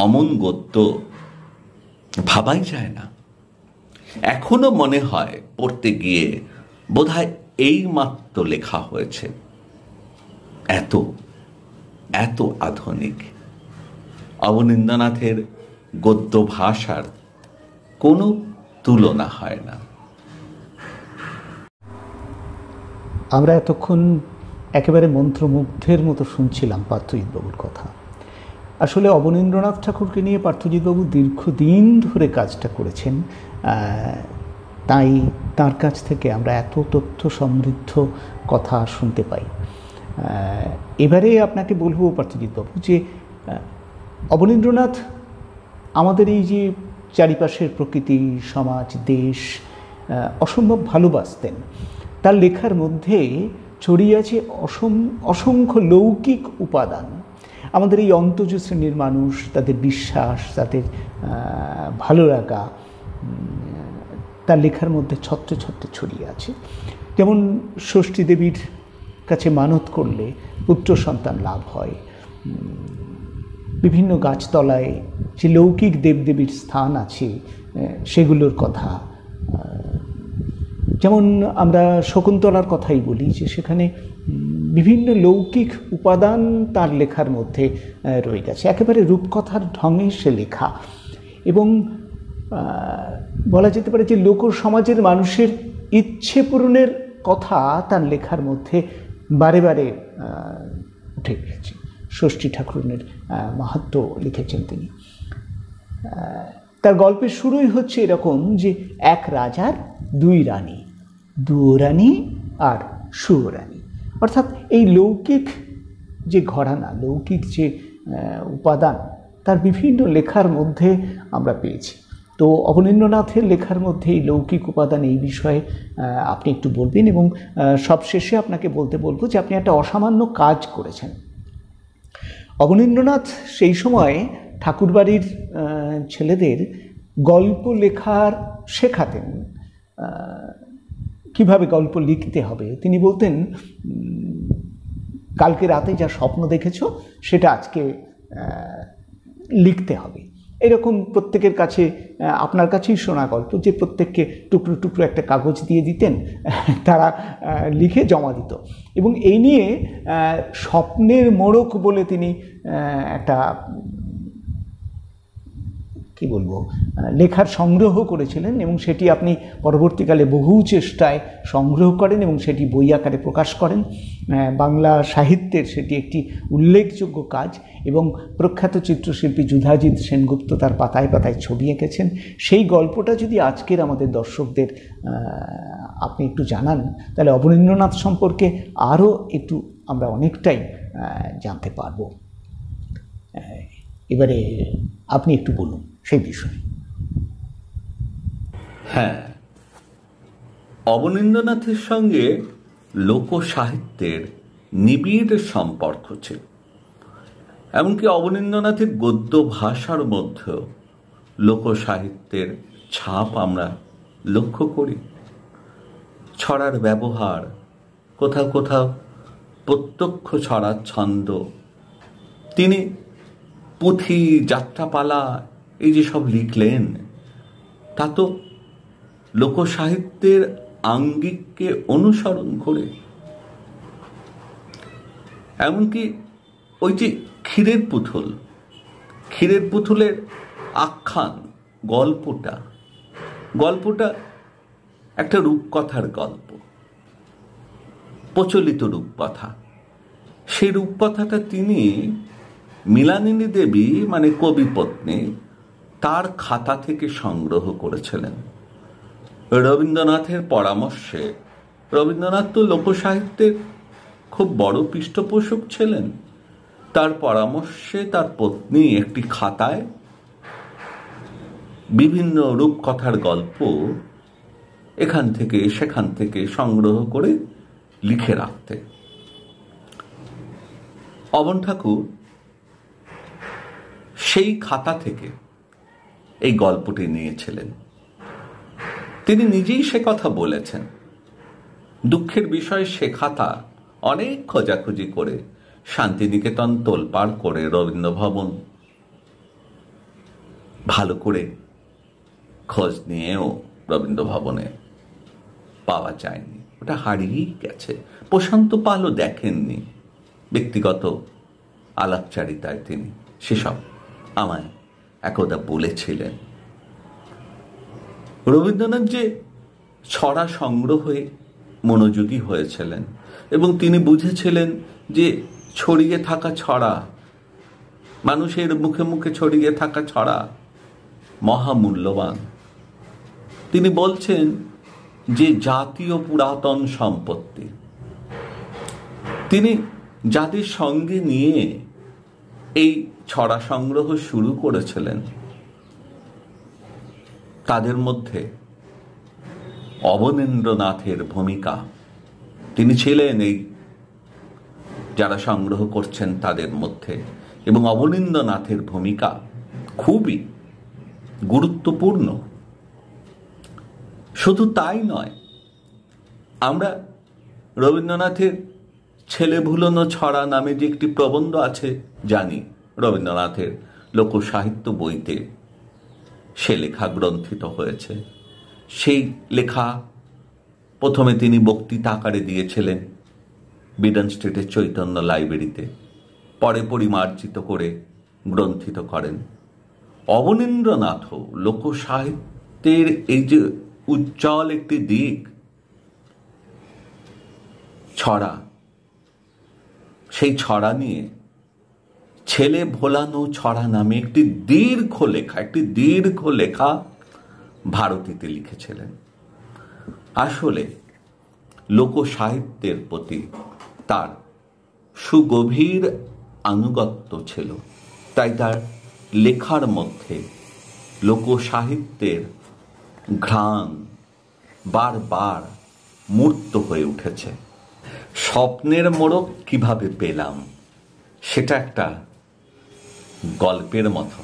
অমন গদ্য ভাবাই যায় না। এখনো মনে হয় পড়তে গিয়ে বোধহয় এই মাত্র লেখা হয়েছে। এত এত আধুনিক। অবনীন্দ্রনাথের গদ্য ভাষার কোনো তুলনা হয় না। আমরা এতক্ষণ একেবারে মন্ত্রমুগ্ধের মতো শুনছিলাম পার্থজিৎবাবুর কথা। আসলে অবনীন্দ্রনাথ ঠাকুরকে নিয়ে পার্থজিৎবাবু দীর্ঘদিন ধরে কাজটা করেছেন, তাই তার কাছ থেকে আমরা এত তথ্য সমৃদ্ধ কথা শুনতে পাই। এবারে আপনাকে বলবো পার্থজিৎবাবু যে অবনীন্দ্রনাথ আমাদের এই যে চারিপাশের প্রকৃতি, সমাজ, দেশ অসম্ভব ভালোবাসতেন। তার লেখার মধ্যে ছড়িয়ে আছে অসংখ্য লৌকিক উপাদান। আমাদের এই অন্তজ শ্রেণীর মানুষ, তাদের বিশ্বাস, তাদের ভালো লাগা তার লেখার মধ্যে ছত্রে ছত্রে ছড়িয়ে আছে। যেমন ষষ্ঠী দেবীর কাছে মানত করলে পুত্র সন্তান লাভ হয়, বিভিন্ন গাছতলায় যে লৌকিক দেবদেবীর স্থান আছে সেগুলোর কথা, যেমন আমরা শকুন্তলার কথাই বলি যে সেখানে বিভিন্ন লৌকিক উপাদান তার লেখার মধ্যে রয়ে গেছে। একেবারে রূপকথার ঢঙে সে লেখা, এবং বলা যেতে পারে যে লোক সমাজের মানুষের ইচ্ছে পূরণের কথা তার লেখার মধ্যে বারে বারে উঠে গেছে। ষষ্ঠী ঠাকুরনের মাহাত্ম্য লিখেছেন তিনি। তার গল্পের শুরুই হচ্ছে এরকম যে এক রাজার দুই রানী, দুয়োরানী আর সুয়োরানী। অর্থাৎ এই লৌকিক যে ঘরানা, লৌকিক যে উপাদান তার বিভিন্ন লেখার মধ্যে আমরা পেয়েছি। তো অবনীন্দ্রনাথের লেখার মধ্যে এই লৌকিক উপাদান, এই বিষয়ে আপনি একটু বলবেন, এবং সবশেষে আপনাকে বলতে বলবো যে আপনি একটা অসামান্য কাজ করেছেন। অবনীন্দ্রনাথ সেই সময় ঠাকুরবাড়ির ছেলেদের গল্প লেখার শেখাতেন, কিভাবে গল্প লিখতে হবে। তিনি বলতেন, কালকে রাতে যা স্বপ্ন দেখেছ সেটা আজকে লিখতে হবে। এরকম প্রত্যেকের কাছে, আপনার কাছেই শোনা গল্প যে প্রত্যেককে টুকরো টুকরো একটা কাগজ দিয়ে দিতেন, তারা লিখে জমা দিত। এবং এই নিয়ে স্বপ্নের মোড়ক বলে তিনি একটা কি বলবো লেখার সংগ্রহ করেছিলেন, এবং সেটি আপনি পরবর্তীকালে বহু চেষ্টায় সংগ্রহ করেন এবং সেটি বই আকারে প্রকাশ করেন। বাংলা সাহিত্যের সেটি একটি উল্লেখযোগ্য কাজ, এবং প্রখ্যাত চিত্রশিল্পী যুধাজিৎ সেনগুপ্ত তার পাতায় পাতায় ছবি এঁকেছেন। সেই গল্পটা যদি আজকের আমাদের দর্শকদের আপনি একটু জানান, তাহলে অবনীন্দ্রনাথ সম্পর্কে আরও একটু আমরা অনেকটাই জানতে পারব। এবারে আপনি একটু বলুন সেই বিষয়ে। হ্যাঁ, অবনীন্দ্রনাথের সঙ্গে লোক সাহিত্যের নিবিড় সম্পর্ক ছিল। এমনকি অবনীন্দ্রনাথের গদ্য ভাষার মধ্যেও লোকসাহিত্যের ছাপ আমরা লক্ষ্য করি। ছড়ার ব্যবহার, কোথাও কোথাও প্রত্যক্ষ ছড়ার ছন্দ, তিনি পুঁথি, যাত্রাপালা এই যে সব লিখলেন, তা তো লোকসাহিত্যের আঙ্গিককে অনুসরণ করে। এমনকি ওই যে ক্ষীরের পুতুলের আখ্যান, গল্পটা একটা রূপকথার গল্প, প্রচলিত রূপকথা। সেই রূপকথাটা তিনি মৃণালিনী দেবী মানে কবিপত্নী তার খাতা থেকে সংগ্রহ করেছিলেন রবীন্দ্রনাথের পরামর্শে। রবীন্দ্রনাথ তো লোকসাহিত্যের খুব বড় পৃষ্ঠপোষক ছিলেন। তার পরামর্শে তার পত্নী একটি খাতায় বিভিন্ন রূপকথার গল্প এখান থেকে সেখান থেকে সংগ্রহ করে লিখে রাখতেন। অবন ঠাকুর সেই খাতা থেকে এই গল্পটি নিয়েছিলেন। তিনি নিজেই সে কথা বলেছেন। দুঃখের বিষয়, সে খাতা অনেক খোঁজাখুঁজি করে শান্তিনিকেতন তোলপাড় করে রবীন্দ্র ভবন ভালো করে খোঁজ নিয়েও রবীন্দ্র ভবনে পাওয়া যায়নি, ওটা হারিয়েই গেছে। প্রশান্ত পালও দেখেননি, ব্যক্তিগত আলাপচারিতায় তিনি সেসব আমায় একদা বলেছিলেন। রবীন্দ্রনাথ যে ছড়া সংগ্রহে মনোযোগী হয়েছিলেন এবং তিনি বুঝেছিলেন যে ছড়িয়ে থাকা ছড়া, মানুষের মুখে মুখে ছড়িয়ে থাকা ছড়া মহামূল্যবান। তিনি বলছেন যে জাতীয় পুরাতন সম্পত্তি। তিনি যাদের সঙ্গে নিয়ে এই ছড়া সংগ্রহ শুরু করেছিলেন তাদের মধ্যে অবনীন্দ্রনাথের ভূমিকা, তিনি ছিলেন এই যারা সংগ্রহ করছেন তাদের মধ্যে, এবং অবনীন্দ্রনাথের ভূমিকা খুবই গুরুত্বপূর্ণ। শুধু তাই নয়, আমরা রবীন্দ্রনাথের ছেলে ভুলোনো ছড়া নামে যে একটি প্রবন্ধ আছে জানি, রবীন্দ্রনাথের লোকসাহিত্য বইতে সে লেখা গ্রন্থিত হয়েছে। সেই লেখা প্রথমে তিনি বক্তৃতা আকারে দিয়েছিলেন বিডন স্ট্রিটের চৈতন্য লাইব্রেরিতে, পরে পরিমার্জিত করে গ্রন্থিত করেন। অবনীন্দ্রনাথও লোকসাহিত্যের এই যে উজ্জ্বল একটি দিক ছড়া, সেই ছড়া নিয়ে ছেলে ভোলানো ছড়া নামে একটি দীর্ঘ লেখা ভারতীতে লিখেছিলেন। আসলে লোকসাহিত্যের প্রতি তার সুগভীর আনুগত্য ছিল, তাই তার লেখার মধ্যে লোকসাহিত্যের ঘ্রাণ বারবার মূর্ত হয়ে উঠেছে। স্বপ্নের মোড়ক কিভাবে পেলাম, সেটা একটা গল্পের মতো।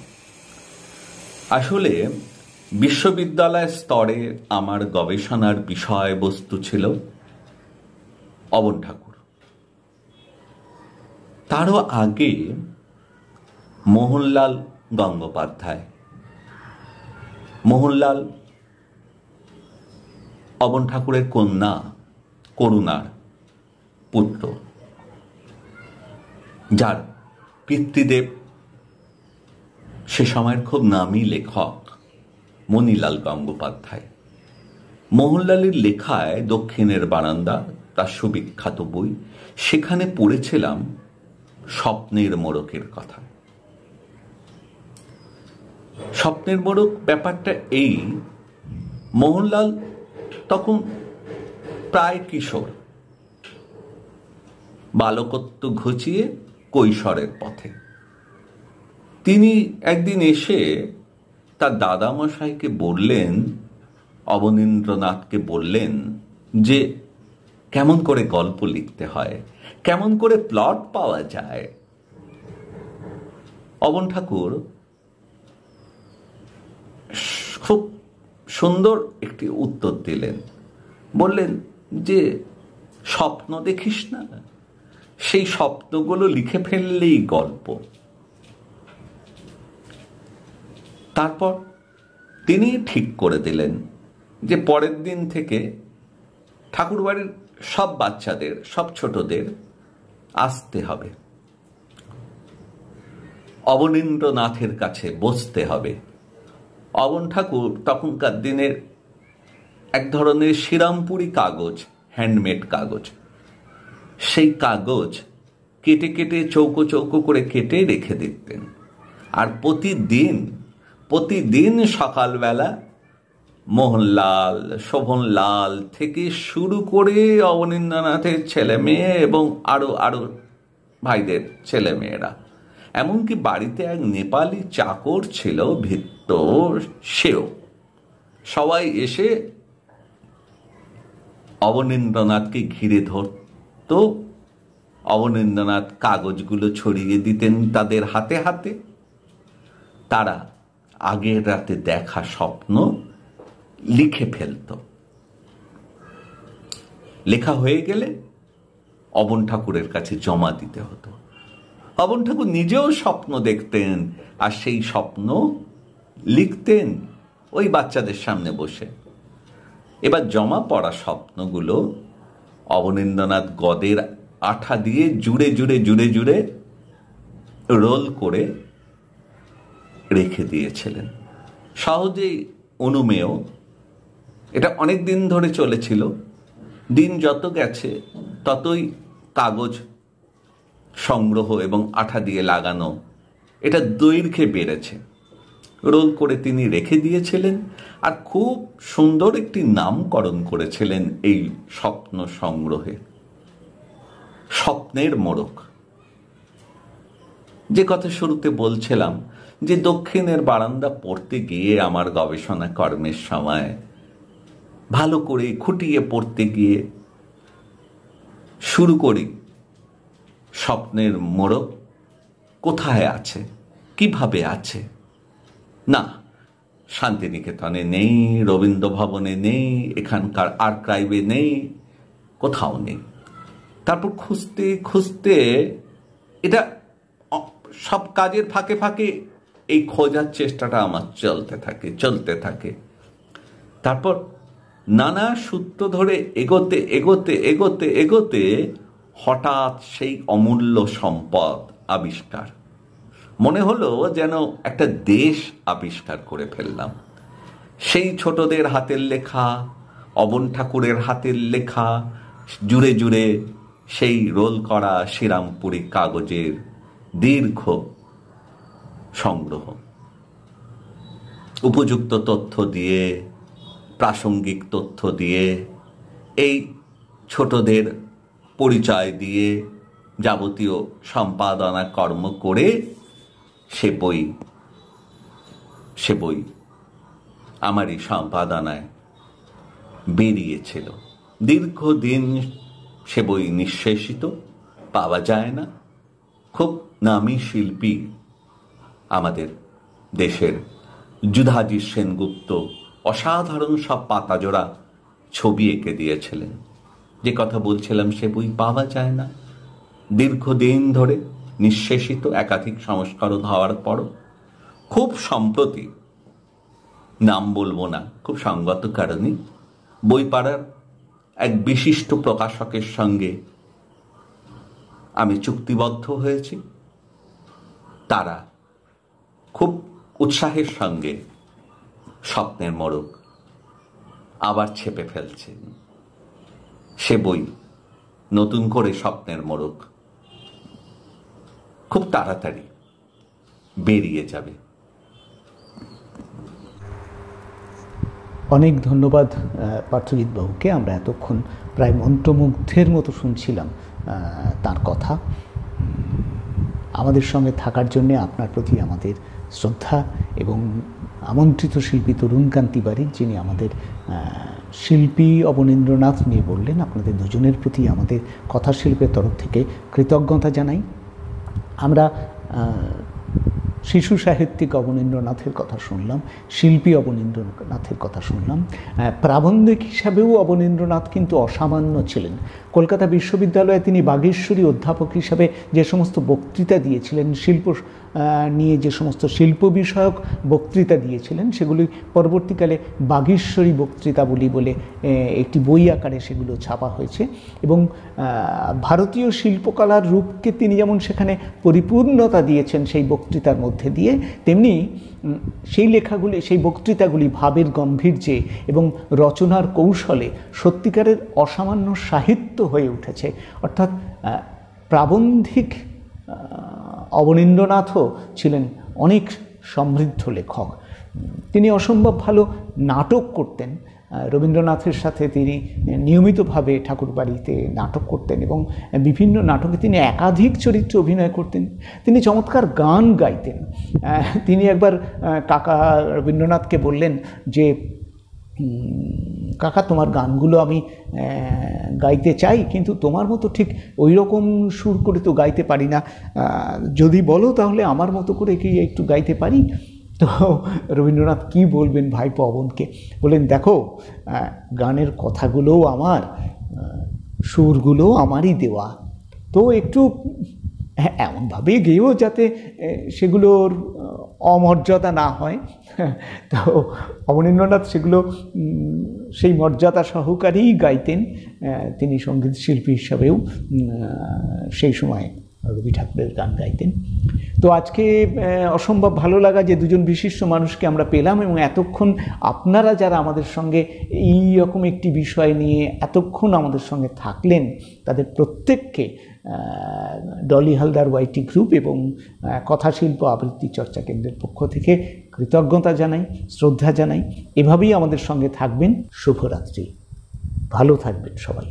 আসলে বিশ্ববিদ্যালয় স্তরে আমার গবেষণার বিষয়বস্তু ছিল অবন ঠাকুর। তারও আগে মোহনলাল গঙ্গোপাধ্যায়। মোহনলাল অবন ঠাকুরের কন্যা করুণার পুত্র, যার পিতৃদেব সে সময়ের খুব নামী লেখক মণিলাল গঙ্গোপাধ্যায়। মোহনলালের লেখায় দক্ষিণের বারান্দা তার সুবিখ্যাত বই, সেখানে পড়েছিলাম স্বপ্নের মোড়কের কথা। স্বপ্নের মোড়ক ব্যাপারটা এই, মোহনলাল তখন প্রায় কিশোর, বালকত্ব ঘুচিয়ে কৈশোরের পথে। তিনি একদিন এসে তার দাদামশাইকে বললেন, অবনীন্দ্রনাথকে বললেন যে কেমন করে গল্প লিখতে হয়, কেমন করে প্লট পাওয়া যায়। অবন ঠাকুর খুব সুন্দর একটি উত্তর দিলেন। বললেন যে স্বপ্ন দেখিস না, সেই স্বপ্নগুলো লিখে ফেললেই গল্প। তারপর তিনি ঠিক করে দিলেন যে পরের দিন থেকে ঠাকুরবাড়ির সব বাচ্চাদের, সব ছোটদের আসতে হবে, অবনীন্দ্রনাথের কাছে বসতে হবে। অবন ঠাকুর তখনকার দিনের এক ধরনের শ্রীরামপুরি কাগজ, হ্যান্ডমেড কাগজ, সেই কাগজ কেটে কেটে চৌকো চৌকো করে কেটে রেখে দিতেন। আর প্রতিদিন সকালবেলা মোহনলাল, শোভনলাল থেকে শুরু করে অবনীন্দ্রনাথের ছেলে মেয়ে এবং আরো ভাইদের ছেলে মেয়েরা, এমনকি বাড়িতে এক নেপালি চাকর ছিল ভিত্ত, সেও, সবাই এসে অবনীন্দ্রনাথকে ঘিরে ধরত। অবনীন্দ্রনাথ কাগজগুলো ছড়িয়ে দিতেন তাদের হাতে হাতে। তারা আগের রাতে দেখা স্বপ্ন লিখে ফেলত। লেখা হয়ে গেলে অবন ঠাকুরের কাছে জমা দিতে হতো। অবন ঠাকুর নিজেও স্বপ্ন দেখতেন আর সেই স্বপ্ন লিখতেন ওই বাচ্চাদের সামনে বসে। এবার জমা পড়া স্বপ্নগুলো অবনীন্দ্রনাথ গদের আঠা দিয়ে জুড়ে জুড়ে জুড়ে জুড়ে রোল করে রেখে দিয়েছিলেন, সহজেই অনুমেয়। এটা অনেক দিন ধরে চলেছিল। দিন যত গেছে ততই কাগজ সংগ্রহ এবং আঠা দিয়ে লাগানো এটা দৈর্ঘ্যে বেড়েছে। রোল করে তিনি রেখে দিয়েছিলেন আর খুব সুন্দর একটি নামকরণ করেছিলেন এই স্বপ্ন সংগ্রহে, স্বপ্নের মোড়ক। যে কথা শুরুতে বলছিলাম যে দক্ষিণের বারান্দা পড়তে গিয়ে আমার গবেষণা কর্মের সময় ভালো করে খুঁটিয়ে পড়তে গিয়ে শুরু করি স্বপ্নের মোড়ক কোথায় আছে, কিভাবে আছে। না, শান্তিনিকেতনে নেই, রবীন্দ্র ভবনে নেই, এখানকার আর্কাইভে নেই, কোথাও নেই। তারপর খুঁজতে খুঁজতে এটা সব কাজের ফাঁকে ফাঁকে এই খোঁজার চেষ্টাটা আমার চলতে থাকে। তারপর নানা সূত্র ধরে এগোতে এগোতে এগোতে এগোতে হঠাৎ সেই অমূল্য সম্পদ আবিষ্কার। মনে হলো যেন একটা দেশ আবিষ্কার করে ফেললাম। সেই ছোটদের হাতের লেখা, অবন ঠাকুরের হাতের লেখা, জুড়ে জুড়ে সেই রোল করা শ্রীরামপুরি কাগজের দীর্ঘ সংগ্রহ, উপযুক্ত তথ্য দিয়ে, প্রাসঙ্গিক তথ্য দিয়ে, এই ছোটদের পরিচয় দিয়ে যাবতীয় সম্পাদনা কর্ম করে সে বই আমারই সম্পাদনায় বেরিয়েছিল। দীর্ঘদিন সে বই নিঃশেষিত, পাওয়া যায় না। খুব নামী শিল্পী আমাদের দেশের যুধাজি সেনগুপ্ত অসাধারণ সব পাতাজোড়া ছবি এঁকে দিয়েছিলেন। যে কথা বলছিলাম সে বই পাওয়া যায় না, দীর্ঘদিন ধরে নিঃশেষিত, একাধিক সংস্করণ হওয়ার পরও। খুব সম্প্রতি, নাম বলবো না, খুব সঙ্গত কারণে বইপাড়ার এক বিশিষ্ট প্রকাশকের সঙ্গে আমি চুক্তিবদ্ধ হয়েছি। তারা খুব উৎসাহের সঙ্গে স্বপ্নের মোড়ক আবার ছেপে ফেলছেন। সে বই নতুন করে স্বপ্নের মোড়ক খুব তাড়াতাড়ি বেরিয়ে যাবে। অনেক ধন্যবাদ পার্থজিৎ বাবুকে। আমরা এতক্ষণ প্রায় মন্ত্রমুগ্ধের মতো শুনছিলাম তার কথা। আমাদের সঙ্গে থাকার জন্যে আপনার প্রতি আমাদের শ্রদ্ধা এবং আমন্ত্রিত শিল্পী তরুণকান্তি বারিক, যিনি আমাদের শিল্পী অবনীন্দ্রনাথ নিয়ে বললেন, আপনাদের দুজনের প্রতি আমাদের কথাশিল্পের তরফ থেকে কৃতজ্ঞতা জানাই। আমরা শিশু সাহিত্যিক অবনীন্দ্রনাথের কথা শুনলাম, শিল্পী অবনীন্দ্রনাথের কথা শুনলাম, প্রাবন্ধিক হিসাবেও অবনীন্দ্রনাথ কিন্তু অসামান্য ছিলেন। কলকাতা বিশ্ববিদ্যালয়ে তিনি বাগেশ্বরী অধ্যাপক হিসাবে যে সমস্ত বক্তৃতা দিয়েছিলেন, শিল্প নিয়ে যে সমস্ত শিল্প বিষয়ক বক্তৃতা দিয়েছিলেন, সেগুলি পরবর্তীকালে বাগেশ্বরী বক্তৃতাবলী বলে একটি বই আকারে সেগুলো ছাপা হয়েছে। এবং ভারতীয় শিল্পকলার রূপকে তিনি যেমন সেখানে পরিপূর্ণতা দিয়েছেন সেই বক্তৃতার মধ্যে দিয়ে, তেমনি সেই লেখাগুলি, সেই বক্তৃতাগুলি ভাবের গাম্ভীর্যে এবং রচনার কৌশলে সত্যিকারের অসামান্য সাহিত্য হয়ে উঠেছে। অর্থাৎ প্রাবন্ধিক অবনীন্দ্রনাথও ছিলেন অনেক সমৃদ্ধ লেখক। তিনি অসম্ভব ভালো নাটক করতেন। রবীন্দ্রনাথের সাথে তিনি নিয়মিতভাবে ঠাকুরবাড়িতে নাটক করতেন এবং বিভিন্ন নাটকে তিনি একাধিক চরিত্রে অভিনয় করতেন। তিনি চমৎকার গান গাইতেন। তিনি একবার কাকা রবীন্দ্রনাথকে বললেন যে, কাকা তোমার গানগুলো আমি গাইতে চাই, কিন্তু তোমার মতো ঠিক ওই রকম সুর করে তো গাইতে পারি না, যদি বলো তাহলে আমার মতো করে কি একটু গাইতে পারি? তো রবীন্দ্রনাথ কি বলবেন ভাইপো অবনকে, বলেন দেখো গানের কথাগুলোও আমার, সুরগুলোও আমারই দেওয়া, তো একটু এমনভাবে গেয়েও যাতে সেগুলোর অমর্যাদা না হয়। তো অবনীন্দ্রনাথ সেগুলো সেই মর্যাদা সহকারেই গাইতেন। তিনি সঙ্গীত শিল্পী হিসাবেও সেই সময় রবি ঠাকুরের গান গাইতেন। তো আজকে অসম্ভব ভালো লাগা যে দুজন বিশিষ্ট মানুষকে আমরা পেলাম, এবং এতক্ষণ আপনারা যারা আমাদের সঙ্গে এই রকম একটি বিষয় নিয়ে এতক্ষণ আমাদের সঙ্গে থাকলেন, তাদের প্রত্যেককে ডলি হালদার ওয়াইটি গ্রুপ এবং কথাশিল্প আবৃত্তি চর্চা কেন্দ্রের পক্ষ থেকে কৃতজ্ঞতা জানাই, শ্রদ্ধা জানাই। এভাবেই আমাদের সঙ্গে থাকবেন। শুভরাত্রি, ভালো থাকবেন সবাই।